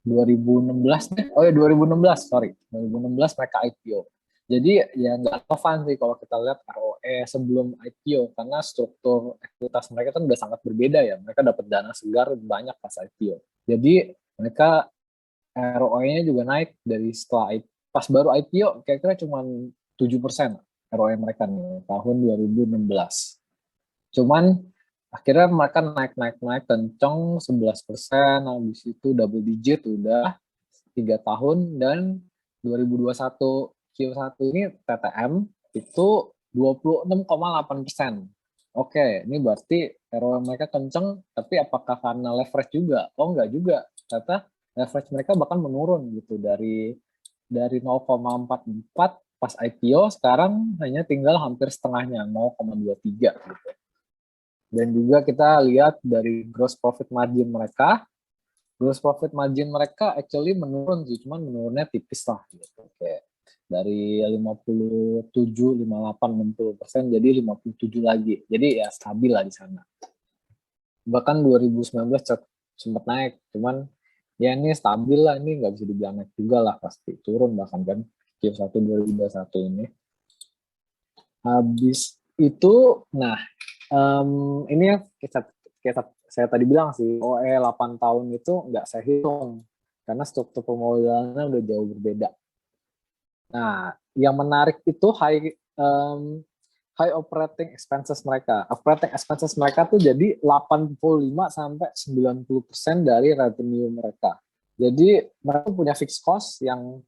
2016 oh ya 2016 sorry 2016 mereka IPO. Jadi ya nggak relevan sih kalau kita lihat ROE sebelum IPO, karena struktur ekuitas mereka kan udah sangat berbeda ya. Mereka dapat dana segar banyak pas IPO. Jadi mereka ROE-nya juga naik dari pas baru IPO kira-kira cuma 7% ROE mereka nih tahun 2016. Cuman akhirnya mereka naik kenceng 11%, habis itu double digit udah 3 tahun, dan 2021 Q1 ini TTM itu 26,8%. Oke, ini berarti ROE mereka kenceng, tapi apakah karena leverage juga? Oh enggak juga, ternyata leverage mereka bahkan menurun gitu dari 0,44 pas IPO, sekarang hanya tinggal hampir setengahnya 0,23 gitu. Dan juga kita lihat dari gross profit margin mereka actually menurun sih, cuman menurunnya tipis lah gitu. Kayak dari 57, 58, 60% jadi 57 lagi. Jadi ya stabil lah di sana. Bahkan 2019 sempat naik, cuman ya ini stabil lah, ini nggak bisa dibilang naik juga lah, pasti turun bahkan kan Q1 2021 ini. Habis itu, nah ini yang saya tadi bilang sih, OE 8 tahun itu nggak saya hitung, karena struktur pemodalannya udah jauh berbeda. Nah, yang menarik itu high operating expenses mereka. Operating expenses mereka tuh jadi 85-90% dari revenue mereka. Jadi mereka punya fixed cost yang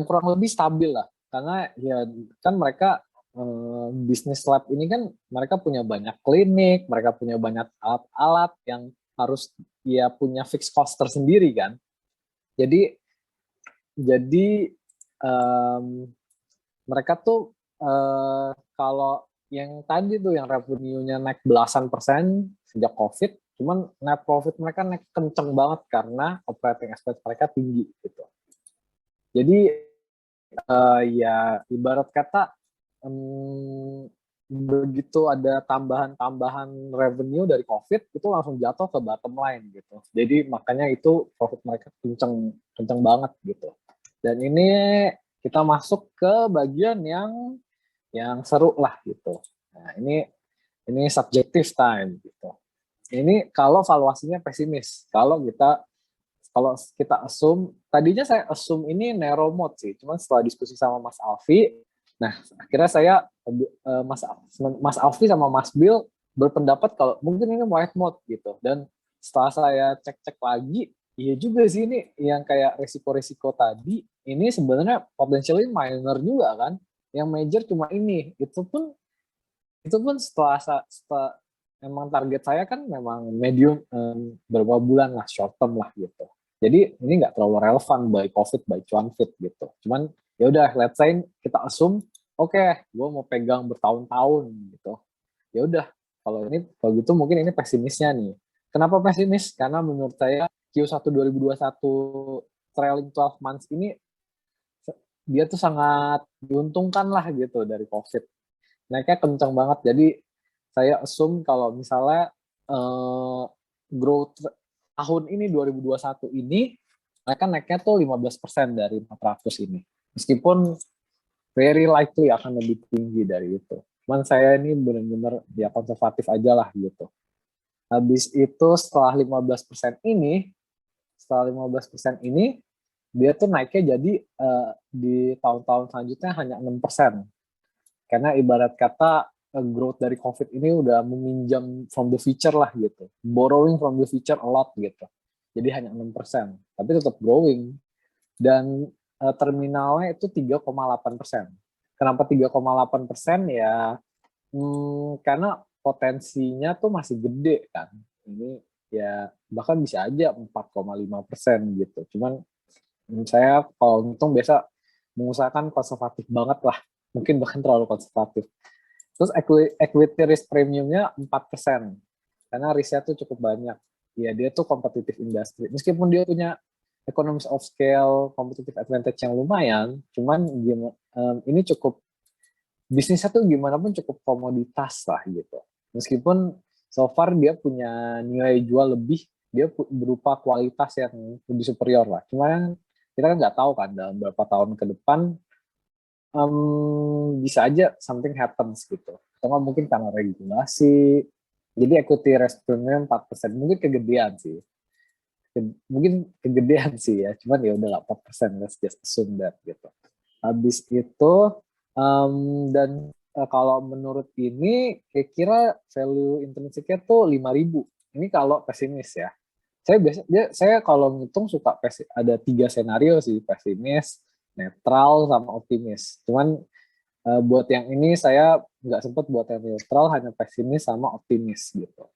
kurang lebih stabil lah. Karena ya kan mereka bisnis lab ini kan mereka punya banyak klinik, mereka punya banyak alat-alat yang harus ya punya fixed cost tersendiri kan. Jadi mereka tuh kalau yang tadi tuh yang revenue-nya naik belasan persen sejak COVID, cuman net profit mereka naik kenceng banget karena operating expense mereka tinggi gitu. Jadi ya ibarat kata begitu ada tambahan revenue dari COVID itu langsung jatuh ke bottom line gitu. Jadi makanya itu profit mereka kenceng banget gitu. Dan ini kita masuk ke bagian yang seru lah gitu. Nah, ini subjective time gitu. Ini kalau valuasinya pesimis. Kalau kita assume, tadinya saya assume ini narrow mode sih, cuman setelah diskusi sama Mas Alfi, nah akhirnya saya Mas Alfi sama Mas Bill berpendapat kalau mungkin ini wide mode gitu. Dan setelah saya cek-cek lagi, iya juga sih ini yang kayak resiko-resiko tadi, ini sebenarnya potentially minor juga kan. Yang major cuma ini. Itu pun setelah memang target saya kan memang medium beberapa bulan lah, short term lah gitu. Jadi ini nggak terlalu relevan by COVID, by cuan fit gitu. Cuman ya udah, let's say kita assume, oke, gue mau pegang bertahun-tahun gitu. Ya udah, kalau gitu mungkin ini pesimisnya nih. Kenapa pesimis? Karena menurut saya Q1 2021 trailing 12 months ini dia tuh sangat diuntungkan lah gitu dari COVID. Naiknya kencang banget. Jadi saya assume kalau misalnya growth tahun ini 2021 ini mereka naiknya tuh 15% dari 400 ini. Meskipun very likely akan lebih tinggi dari itu. Cuman saya ini benar-benar ya konservatif aja lah gitu. Habis itu setelah 15% ini, dia tuh naiknya jadi di tahun-tahun selanjutnya hanya 6%. Karena ibarat kata growth dari COVID ini udah meminjam from the future lah gitu. Borrowing from the future a lot gitu. Jadi hanya 6%. Tapi tetap growing. Dan terminalnya itu 3,8%. Kenapa 3,8%? Ya karena potensinya tuh masih gede kan. Ini ya bahkan bisa aja 4,5% gitu. Cuman saya kalau untung biasa mengusahakan konservatif banget lah. Mungkin bahkan terlalu konservatif. Terus equity risk premiumnya 4%. Karena risknya tuh cukup banyak. Ya dia tuh kompetitif industri. Meskipun dia punya economies of scale, competitive advantage yang lumayan, cuman ini cukup, bisnisnya tuh gimana pun cukup komoditas lah gitu. Meskipun so far dia punya nilai jual lebih, dia berupa kualitas yang lebih superior lah. Cuman kita kan nggak tahu kan dalam beberapa tahun ke depan bisa aja something happens gitu. Atau mungkin karena regulasi. Jadi equity risk premium 4%, mungkin kegedean sih. mungkin kegedean sih ya, cuman ya udah 4%, let's just assume that gitu. Habis itu dan kalau menurut ini kira-kira value intrinsiknya tuh 5.000. Ini kalau pesimis ya. Saya kalau ngitung suka ada 3 senario sih, pesimis, netral, sama optimis. Cuman buat yang ini saya nggak sempat buat yang neutral, hanya pesimis sama optimis gitu.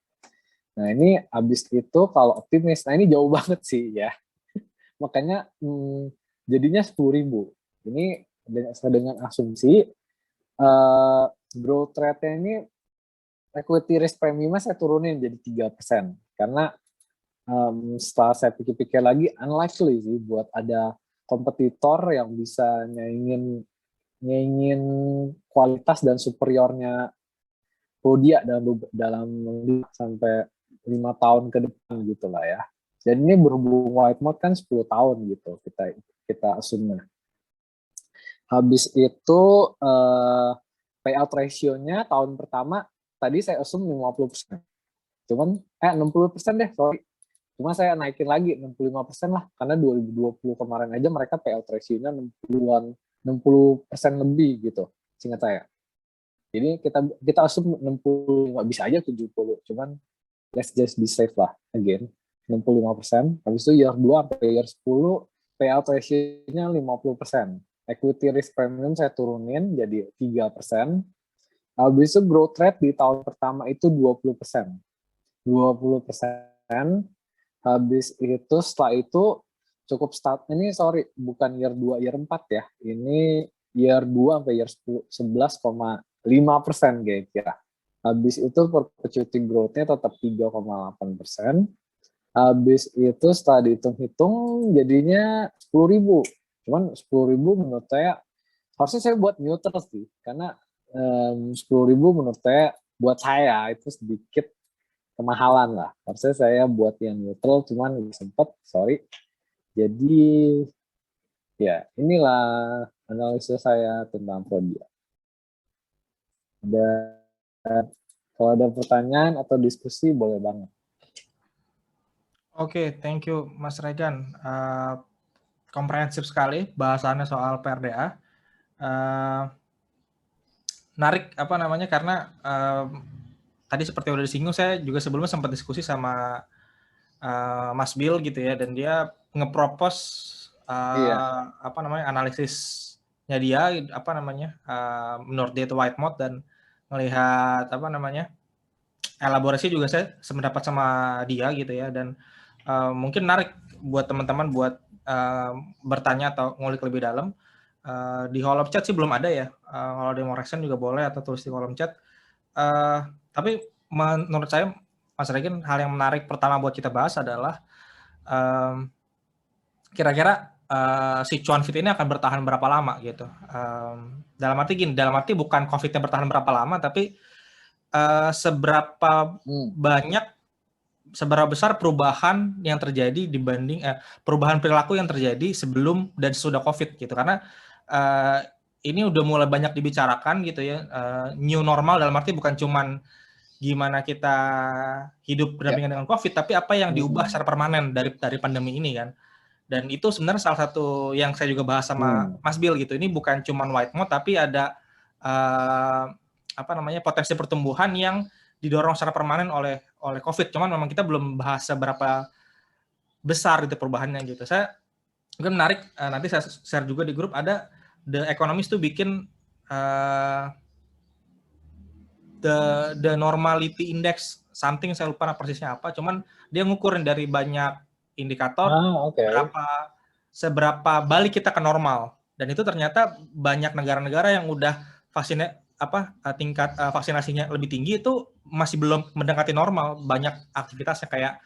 Nah ini habis itu kalau optimis, nah ini jauh banget sih ya. Makanya jadinya 10.000. Ini dengan asumsi growth rate-nya ini equity risk premium saya turunin jadi 3%. Karena setelah saya pikir-pikir lagi, unlikely sih buat ada kompetitor yang bisa nyaingin kualitas dan superiornya Rodia dalam sampai 5 tahun ke depan gitu lah ya. Dan ini berhubung white mode kan 10 tahun gitu kita assume. Habis itu payout ratio-nya tahun pertama tadi saya assume 50%. Cuman 60% deh, sorry. Cuma saya naikin lagi 65% lah, karena 2020 kemarin aja mereka payout ratio-nya 60% lebih gitu, seingat saya. Jadi kita assume 65, bisa aja 70, cuman let's just be safe lah, again, 65%. Habis itu year 2 sampai year 10, payout ratio-nya 50%. Equity risk premium saya turunin jadi 3%. Habis itu growth rate di tahun pertama itu 20%. 20%. Habis itu setelah itu cukup start, ini sorry, bukan year 2, year 4 ya. Ini year 2 sampai year 11,5% kira-kira. Habis itu perpetuity growth-nya tetap 3,8%. Habis itu setelah dihitung-hitung jadinya 10.000. Cuman 10.000 menurut saya, harusnya saya buat neutral sih. Karena 10.000 menurut saya, buat saya itu sedikit kemahalan lah. Harusnya saya buat yang neutral, cuman nggak sempet, sorry. Jadi, ya inilah analisa saya tentang Prodia. Kalau ada pertanyaan atau diskusi, boleh banget. Oke, thank you Mas Regan. Komprehensif sekali bahasannya soal PRDA. Menarik karena tadi seperti udah disinggung, saya juga sebelumnya sempat diskusi sama Mas Bill gitu ya, dan dia ngepropos analisisnya dia menurut dia itu white mode, dan melihat elaborasi juga saya sependapat sama dia gitu ya, dan mungkin menarik buat teman-teman buat bertanya atau ngulik lebih dalam. Di kolom chat sih belum ada ya, kalau ada mau reaction juga boleh atau tulis di kolom chat. Tapi menurut saya Mas Regan, hal yang menarik pertama buat kita bahas adalah kira-kira si cuan fit ini akan bertahan berapa lama gitu. Dalam arti bukan COVID-nya bertahan berapa lama, tapi seberapa besar perubahan yang terjadi dibanding perubahan perilaku yang terjadi sebelum dan sesudah COVID gitu. Karena ini udah mulai banyak dibicarakan gitu ya, new normal dalam arti bukan cuman gimana kita hidup berdampingan dengan COVID, tapi apa yang diubah secara permanen dari pandemi ini kan. Dan itu sebenarnya salah satu yang saya juga bahas sama Mas Bill gitu. Ini bukan cuman white mode, tapi ada potensi pertumbuhan yang didorong secara permanen oleh COVID. Cuman memang kita belum bahas seberapa besar itu perubahannya gitu. Saya mungkin menarik, nanti saya share juga di grup, ada The Economist tuh bikin the normality index something, saya lupa persisnya apa, cuman dia ngukurin dari banyak indikator seberapa balik kita ke normal. Dan itu ternyata banyak negara-negara yang udah tingkat vaksinasinya lebih tinggi itu masih belum mendekati normal. Banyak aktivitasnya kayak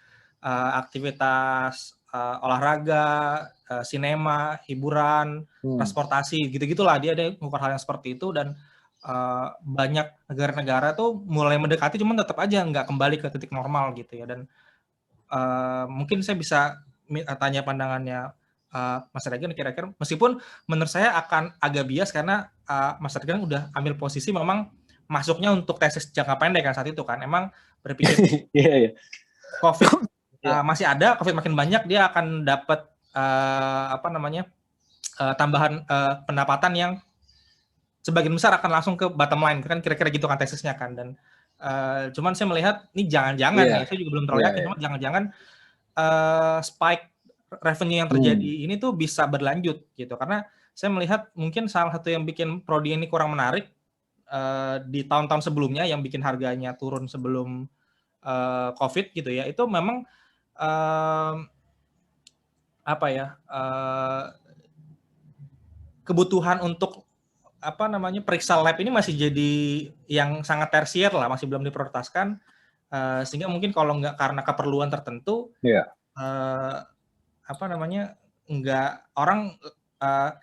aktivitas olahraga, sinema, hiburan, transportasi, gitu-gitulah. Dia ada ngukur hal yang seperti itu, dan banyak negara-negara tuh mulai mendekati, cuman tetap aja nggak kembali ke titik normal gitu ya. Dan mungkin saya bisa tanya pandangannya Mas Regan kira-kira, meskipun menurut saya akan agak bias karena Mas Regan udah ambil posisi memang masuknya untuk tesis jangka pendek kan saat itu kan, emang berpikir COVID masih ada, COVID makin banyak, dia akan dapat tambahan pendapatan yang sebagian besar akan langsung ke bottom line, kan kira-kira gitu kan tesisnya kan. Dan cuman saya melihat ini jangan-jangan ya, saya juga belum terlalu yakin, cuma jangan-jangan spike revenue yang terjadi ini tuh bisa berlanjut gitu, karena saya melihat mungkin salah satu yang bikin Prodi ini kurang menarik di tahun-tahun sebelumnya yang bikin harganya turun sebelum COVID gitu ya, itu memang kebutuhan untuk periksa lab ini masih jadi yang sangat tersier lah, masih belum diprioritaskan, sehingga mungkin kalau nggak karena keperluan tertentu, nggak orang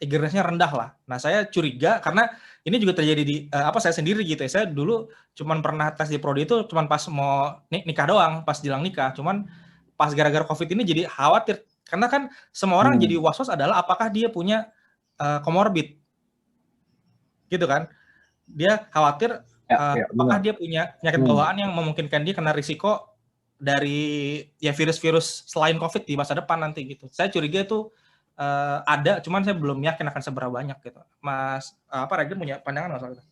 eagerness-nya rendah lah. Nah, saya curiga karena ini juga terjadi di saya sendiri gitu ya. Saya dulu cuman pernah tes di Prodi itu cuman pas mau nikah doang, pas jelang nikah. Cuman pas gara-gara COVID ini jadi khawatir karena kan semua orang jadi was-was adalah apakah dia punya comorbid. Gitu kan, dia khawatir apakah dia punya penyakit bawaan yang memungkinkan dia kena risiko dari virus-virus selain COVID di masa depan nanti gitu. Saya curiga itu ada, cuman saya belum yakin akan seberapa banyak gitu. Mas Regen punya pandangan soal itu?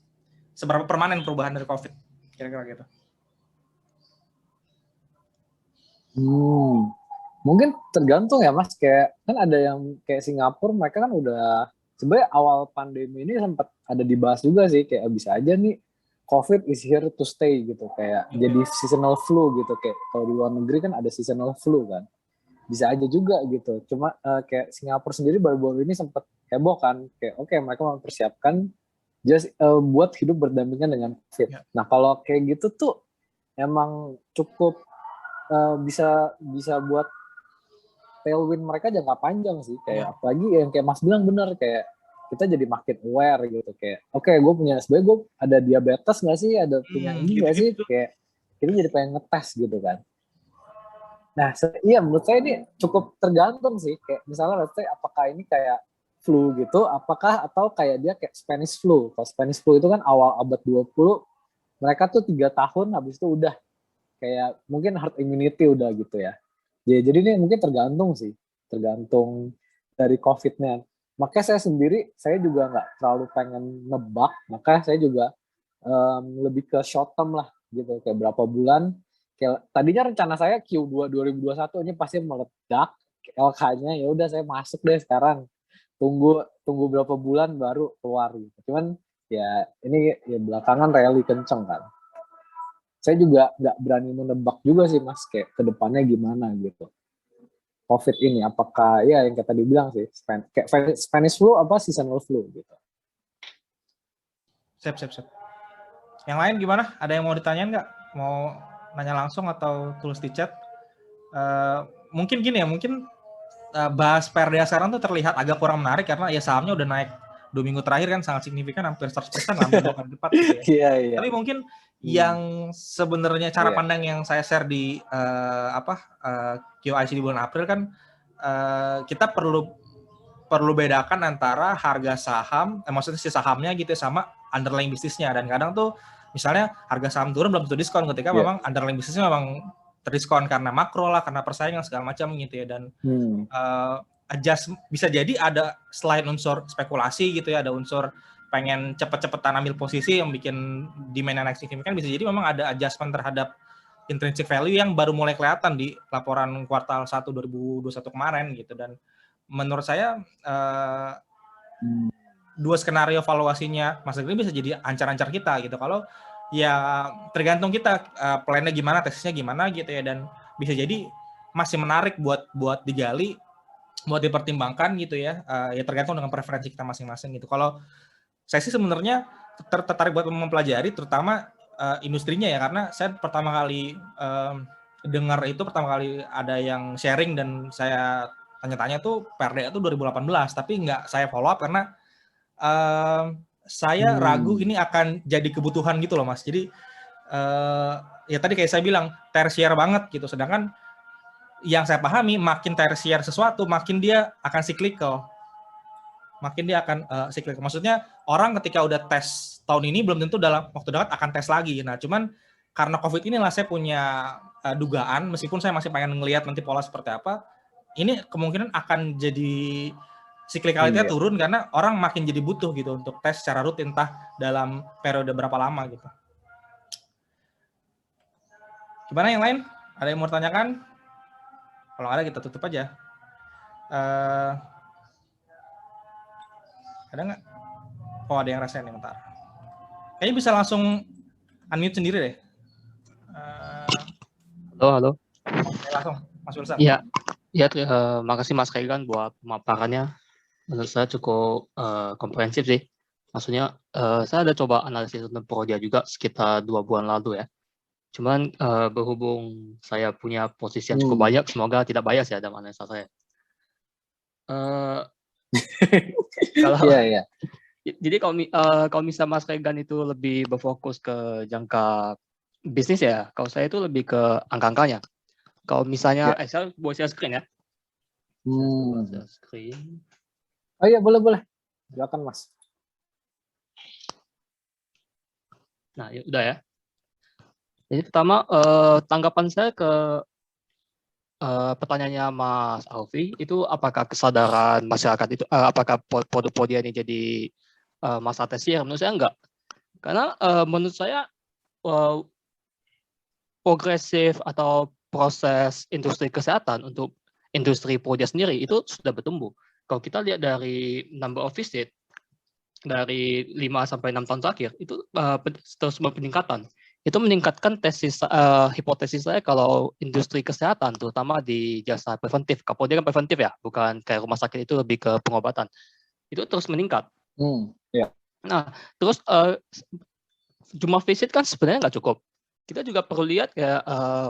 Seberapa permanen perubahan dari COVID kira-kira gitu? Mungkin tergantung ya Mas, kayak kan ada yang kayak Singapura, mereka kan udah sebenarnya awal pandemi ini sempat ada dibahas juga sih, kayak bisa aja nih COVID is here to stay gitu, kayak jadi seasonal flu gitu, kayak kalau di luar negeri kan ada seasonal flu kan, bisa aja juga gitu. Cuma kayak Singapura sendiri baru-baru ini sempat heboh kan, kayak mereka mempersiapkan just buat hidup berdampingan dengan COVID. Nah kalau kayak gitu tuh emang cukup bisa buat tailwind mereka jangka panjang sih, kayak apalagi yang kayak Mas bilang bener, kayak kita jadi makin aware gitu, kayak gue punya, sebenarnya gue ada diabetes nggak sih, ada punya ini nggak sih, kayak kita jadi pengen ngetes gitu kan. Nah iya menurut saya ini cukup tergantung sih, kayak misalnya let's say apakah ini kayak flu gitu, apakah atau kayak dia kayak Spanish flu. Kalau Spanish flu itu kan awal abad 20, mereka tuh 3 tahun habis itu udah kayak mungkin herd immunity udah gitu ya. Jadi ini mungkin tergantung dari COVID-nya. Makanya saya juga nggak terlalu pengen nebak, maka saya juga lebih ke short term lah gitu, kayak berapa bulan. Kayak tadinya rencana saya Q2 2021 ini pasti meledak LK-nya, ya udah saya masuk deh sekarang. Tunggu berapa bulan baru keluar gitu. Cuman ya ini ya belakangan rally kenceng kan. Saya juga nggak berani menebak juga sih Mas, kayak kedepannya gimana gitu. COVID ini apakah ya yang tadi bilang sih, kayak Spanish flu apa seasonal flu gitu. Siap. Yang lain gimana? Ada yang mau ditanyain nggak? Mau nanya langsung atau tulis di chat? Mungkin gini ya, bahas PRDA sekarang tuh terlihat agak kurang menarik karena ya sahamnya udah naik 2 minggu terakhir kan sangat signifikan, hampir 100%, hampir 2 kali lipat gitu ya. Iya. Tapi mungkin yang sebenarnya cara pandang yang saya share di QIC di bulan April kan, kita perlu bedakan antara harga saham, maksudnya si sahamnya gitu sama underlying bisnisnya. Dan kadang tuh misalnya harga saham turun belum tentu diskon ketika memang underlying bisnisnya memang terdiskon karena makro lah, karena persaingan segala macam gitu ya. Dan adjust bisa jadi ada selain unsur spekulasi gitu ya, ada unsur pengen cepet-cepetan ambil posisi yang bikin demand yang naik signifikan, bisa jadi memang ada adjustment terhadap intrinsic value yang baru mulai kelihatan di laporan kuartal 1 2021 kemarin gitu. Dan menurut saya dua skenario valuasinya Mas Agri bisa jadi ancar-ancar kita gitu. Kalau ya tergantung kita plannya gimana, tesisnya gimana gitu ya, dan bisa jadi masih menarik buat digali, buat dipertimbangkan gitu ya. Ya tergantung dengan preferensi kita masing-masing gitu. Kalau saya sih sebenarnya tertarik buat mempelajari terutama industrinya ya, karena saya pertama kali dengar itu pertama kali ada yang sharing dan saya tanya-tanya tuh PRDA itu 2018, tapi nggak saya follow up karena saya ragu ini akan jadi kebutuhan gitu loh Mas. Jadi ya tadi kayak saya bilang tersier banget gitu, sedangkan yang saya pahami makin tersier sesuatu makin dia akan cyclical. Maksudnya orang ketika udah tes tahun ini belum tentu dalam waktu dekat akan tes lagi. Nah, cuman karena COVID inilah saya punya dugaan, meskipun saya masih pengen ngelihat nanti pola seperti apa, ini kemungkinan akan jadi cyclicality-nya turun karena orang makin jadi butuh gitu untuk tes secara rutin, entah dalam periode berapa lama gitu. Gimana yang lain? Ada yang mau tanyakan? Kalau ada kita tutup aja. Ada nggak? Oh, ada yang rasain nih, bentar. Kayaknya bisa langsung unmute sendiri deh. Halo. Oke, langsung, Mas Wilson. Iya, makasih Mas Regan buat pemaparannya. Menurut saya cukup komprehensif sih. Maksudnya saya ada coba analisis tentang Prodia juga sekitar 2 bulan lalu ya. Cuman berhubung saya punya posisi yang cukup banyak, semoga tidak bias ya dalam analisa saya. Jadi kalau misalnya Mas Regan itu lebih berfokus ke jangka bisnis ya, kalau saya itu lebih ke angka-angkanya. Kalau misalnya, saya buat share screen ya. Share screen. Oh iya, boleh. Silakan Mas. Nah, ya, udah ya. Jadi pertama, tanggapan saya ke pertanyaannya Mas Alfi, itu apakah kesadaran masyarakat itu, apakah produk Podia ini jadi masa tersier? Menurut saya enggak. Karena menurut saya progresif atau proses industri kesehatan untuk industri Podia sendiri itu sudah bertumbuh. Kalau kita lihat dari number of visit dari 5 sampai 6 tahun terakhir itu terus peningkatan. Itu meningkatkan hipotesis saya kalau industri kesehatan terutama di jasa preventif. Kalau dia kan preventif ya, bukan kayak rumah sakit, itu lebih ke pengobatan. Itu terus meningkat. Nah, terus jumlah visit kan sebenarnya nggak cukup. Kita juga perlu lihat kayak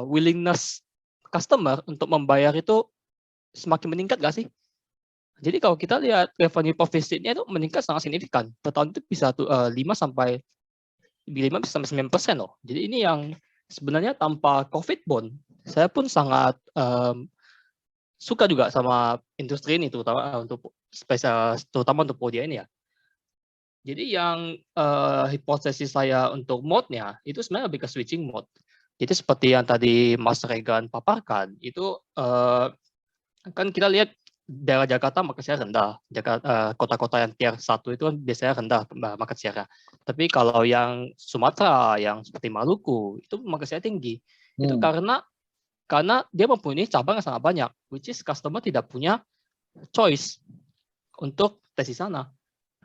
willingness customer untuk membayar itu semakin meningkat nggak sih? Jadi kalau kita lihat revenue per visit-nya itu meningkat sangat signifikan. Per tahun itu bisa 5 sampai 9% loh. Jadi ini yang sebenarnya tanpa COVID pun, saya pun sangat suka juga sama industri ini, terutama untuk Podia ini ya. Jadi yang hipotesis saya untuk mode-nya itu sebenarnya lebih ke switching mode. Jadi seperti yang tadi Mas Regan paparkan, itu kan kita lihat daerah Jakarta market share rendah. Kota-kota yang tier 1 itu kan biasanya rendah market share. Tapi kalau yang Sumatera, yang seperti Maluku, itu market share tinggi. Itu karena dia mempunyai cabang yang sangat banyak, which is customer tidak punya choice untuk tes di sana.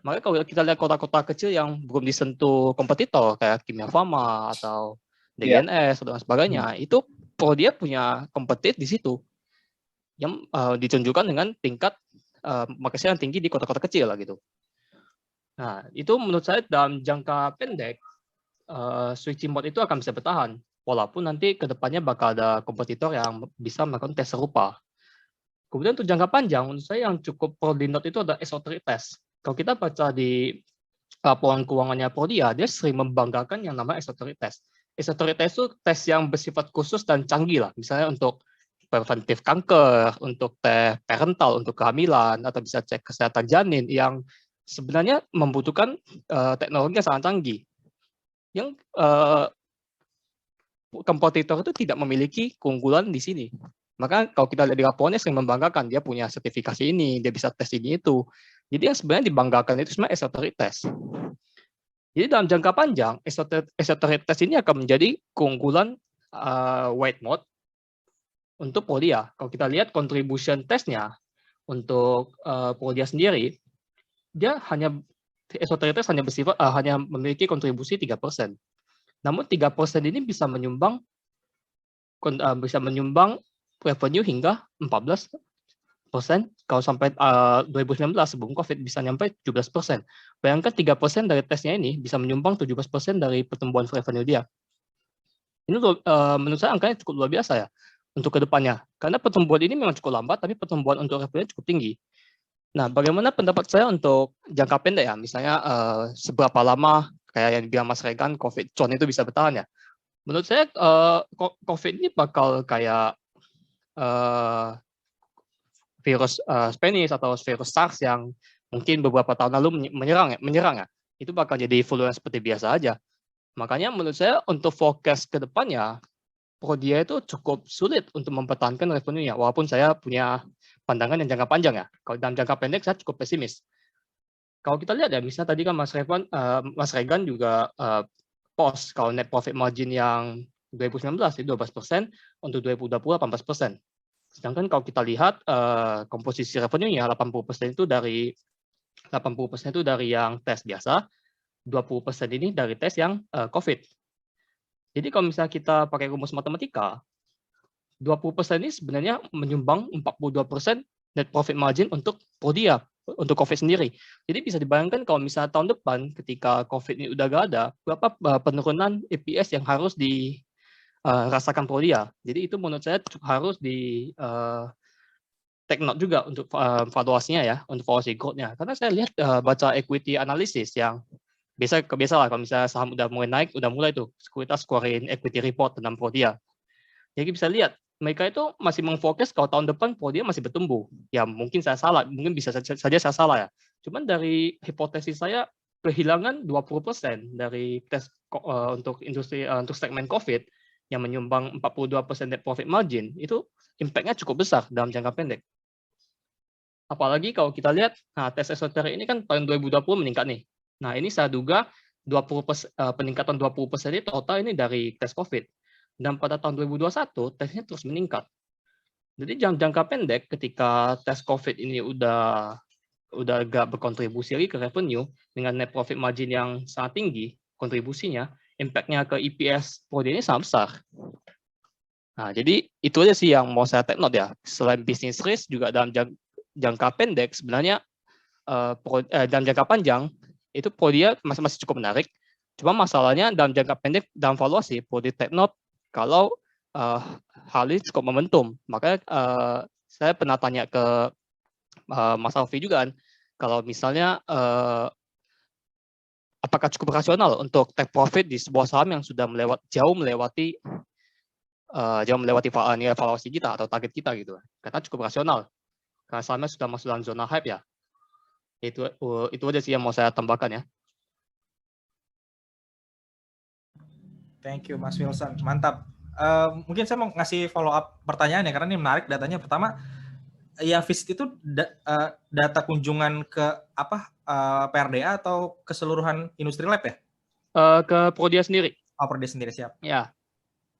Makanya kalau kita lihat kota-kota kecil yang belum disentuh kompetitor kayak Kimia Farma atau DGNS dan sebagainya, itu dia punya kompetitif di situ yang ditunjukkan dengan tingkat market share yang tinggi di kota-kota kecil lah gitu. Nah, itu menurut saya dalam jangka pendek switching mode itu akan bisa bertahan, walaupun nanti kedepannya bakal ada kompetitor yang bisa melakukan tes serupa. Kemudian untuk jangka panjang, menurut saya yang cukup perlu di-note itu ada esoteric test. Kalau kita baca di laporan keuangannya Podia, dia sering membanggakan yang namanya esoteric test. Esoteric test itu tes yang bersifat khusus dan canggih lah, misalnya untuk preventif kanker, untuk tes parental, untuk kehamilan, atau bisa cek kesehatan janin yang sebenarnya membutuhkan teknologi yang sangat canggih. Yang kompetitor itu tidak memiliki keunggulan di sini. Maka kalau kita lihat di laporannya sering membanggakan, dia punya sertifikasi ini, dia bisa tes ini itu. Jadi yang sebenarnya dibanggakan itu sebenarnya esoteric test. Jadi dalam jangka panjang, esoteric test ini akan menjadi keunggulan white mode untuk Podia. Kalau kita lihat contribution testnya untuk Podia sendiri, dia esoteric test hanya memiliki kontribusi 3%. Namun 3% ini bisa menyumbang revenue hingga 14%. Kalau sampai 2019 sebelum COVID bisa nyampe 17%. Bayangkan 3% dari tesnya ini bisa menyumbang 17% dari pertumbuhan revenue dia. Ini menurut saya angkanya cukup luar biasa ya untuk kedepannya. Karena pertumbuhan ini memang cukup lambat, tapi pertumbuhan untuk revenue cukup tinggi. Nah, bagaimana pendapat saya untuk jangka pendek ya? Misalnya seberapa lama kayak yang dibilang Mas Regan, COVID itu bisa bertahan ya? Menurut saya COVID ini bakal kayak virus Spanish atau virus SARS yang mungkin beberapa tahun lalu menyerang ya. Itu bakal jadi flu yang seperti biasa aja. Makanya menurut saya untuk forecast ke depannya, Prodia itu cukup sulit untuk mempertahankan revenue-nya, walaupun saya punya pandangan yang jangka panjang ya. Kalau dalam jangka pendek saya cukup pesimis. Kalau kita lihat ya, misalnya tadi kan Mas Regan juga post kalau net profit margin yang 2019 itu 12%, untuk 2020 18%. Sedangkan kalau kita lihat komposisi revenue-nya 80% itu dari yang tes biasa, 20% ini dari tes yang COVID. Jadi kalau misalnya kita pakai rumus matematika, 20% ini sebenarnya menyumbang 42% net profit margin untuk Prodia, untuk COVID sendiri. Jadi bisa dibayangkan kalau misalnya tahun depan ketika COVID ini udah gak ada, berapa penurunan EPS yang harus dirasakan Prodia. Jadi itu menurut saya harus di take note juga untuk valuasinya ya, untuk valuasi growth-nya. Karena saya lihat baca equity analysis yang biasa lah kalau misalnya saham udah mulai naik, udah mulai tuh sekuritas keluarin equity report tentang Prodia. Jadi bisa lihat mereka itu masih mengfokus kalau tahun depan Prodia masih bertumbuh. Ya mungkin saya salah, mungkin bisa saja saya salah ya. Cuman dari hipotesis saya kehilangan 20% dari tes untuk industri untuk segmen COVID yang menyumbang 42% net profit margin itu impact-nya cukup besar dalam jangka pendek. Apalagi kalau kita lihat, nah tes esoterik ini kan tahun 2020 meningkat nih. Nah ini saya duga 20%, peningkatan 20% ini total ini dari tes COVID. Dan pada tahun 2021 tesnya terus meningkat. Jadi jangka pendek ketika tes COVID ini udah agak berkontribusi lagi ke revenue dengan net profit margin yang sangat tinggi kontribusinya, impact-nya ke EPS Prodia ini sangat besar. Nah, jadi itu aja sih yang mau saya take note ya. Selain bisnis risk juga dalam jangka pendek sebenarnya dalam jangka panjang itu Prodia masih cukup menarik. Cuma masalahnya dalam jangka pendek dalam valuasi Prodia take note kalau hal ini cukup momentum. Makanya saya pernah tanya ke Mas Alfi juga kan, kalau misalnya apakah cukup rasional untuk take profit di sebuah saham yang sudah jauh melewati nilai valuasi kita atau target kita gitu. Karena cukup rasional. Karena sahamnya sudah masuk dalam zona hype ya. Itu aja sih yang mau saya tambahkan ya. Thank you Mas Wilson, mantap. Mungkin saya mau ngasih follow up pertanyaan ya karena ini menarik datanya. Pertama, yang visit itu data kunjungan ke apa PRDA atau keseluruhan industri lab ya? Ke Prodia sendiri. Oh, Prodia sendiri, siap. Ya.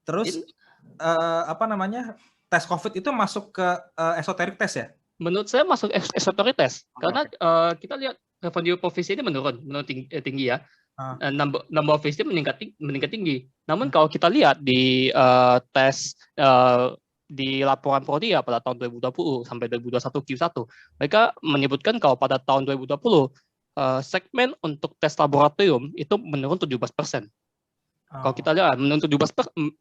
Terus tes COVID itu masuk ke esoteric test ya? Menurut saya masuk esoteric test karena kita lihat revenue per visit ini menurun tinggi ya. Number of visit meningkat tinggi. Namun kalau kita lihat di tes di laporan Prodia pada tahun 2020 sampai 2021 Q1, mereka menyebutkan kalau pada tahun 2020 segmen untuk tes laboratorium itu menurun 17%. Kalau kita lihat menurun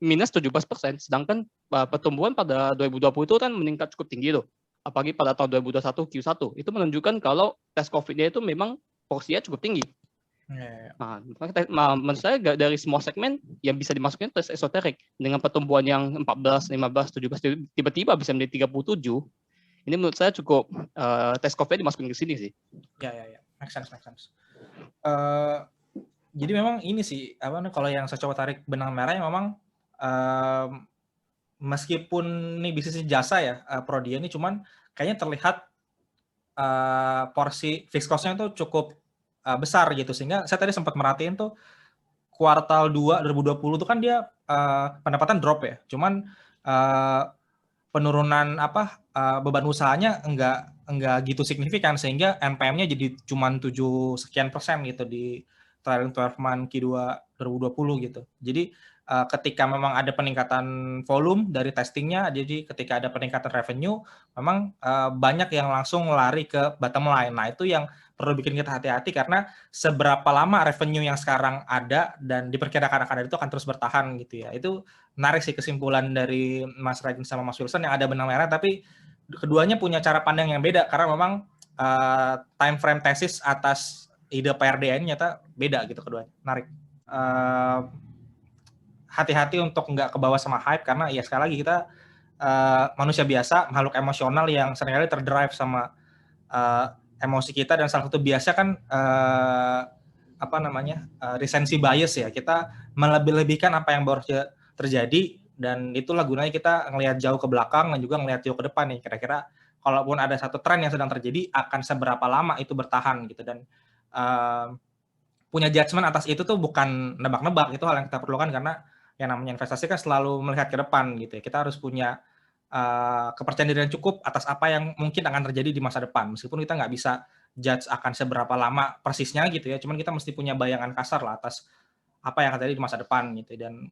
minus 17%, sedangkan pertumbuhan pada 2020 itu kan meningkat cukup tinggi tuh. Apalagi pada tahun 2021 Q1 itu menunjukkan kalau tes COVID-nya itu memang porsinya cukup tinggi. Nah, menurut saya dari semua segmen yang bisa dimasukin tes esoterik dengan pertumbuhan yang 14, 15, 17 tiba-tiba bisa menjadi 37. Ini menurut saya cukup tes COVID dimasukin ke sini sih. Ya. Make sense. Jadi memang ini sih kalau yang saya coba tarik benang merah yang memang meskipun ini bisnis jasa ya Prodia ini cuman kayaknya terlihat porsi fixed cost-nya itu cukup besar gitu sehingga saya tadi sempat merhatiin tuh kuartal 2 2020 tuh kan dia pendapatan drop ya. Cuman penurunan beban usahanya enggak gitu signifikan sehingga NPM-nya jadi cuman 7 sekian persen gitu di trailing 12 month Q2 2020 gitu. Jadi ketika memang ada peningkatan volume dari testingnya, jadi ketika ada peningkatan revenue, memang banyak yang langsung lari ke bottom line. Nah itu yang perlu bikin kita hati-hati karena seberapa lama revenue yang sekarang ada dan diperkirakan akan ada itu akan terus bertahan gitu ya. Itu menarik sih kesimpulan dari Mas Regan sama Mas Wilson yang ada benang merah, tapi keduanya punya cara pandang yang beda karena memang time frame tesis atas ide PRDA ini nyata beda gitu keduanya. Menarik. Hati-hati untuk nggak kebawa sama hype karena ya sekali lagi kita manusia biasa, makhluk emosional yang seringkali terdrive sama emosi kita dan salah satu biasa kan recency bias ya. Kita melebih-lebihkan apa yang baru terjadi, dan itulah gunanya kita ngelihat jauh ke belakang dan juga ngelihat jauh ke depan nih. Kira-kira kalaupun ada satu tren yang sedang terjadi, akan seberapa lama itu bertahan gitu. Dan punya judgement atas itu tuh bukan nebak-nebak, itu hal yang kita perlukan karena yang namanya investasi kan selalu melihat ke depan gitu ya. Kita harus punya kepercayaan diri yang cukup atas apa yang mungkin akan terjadi di masa depan. Meskipun kita nggak bisa judge akan seberapa lama persisnya gitu ya, cuman kita mesti punya bayangan kasar lah atas apa yang akan terjadi di masa depan gitu. Dan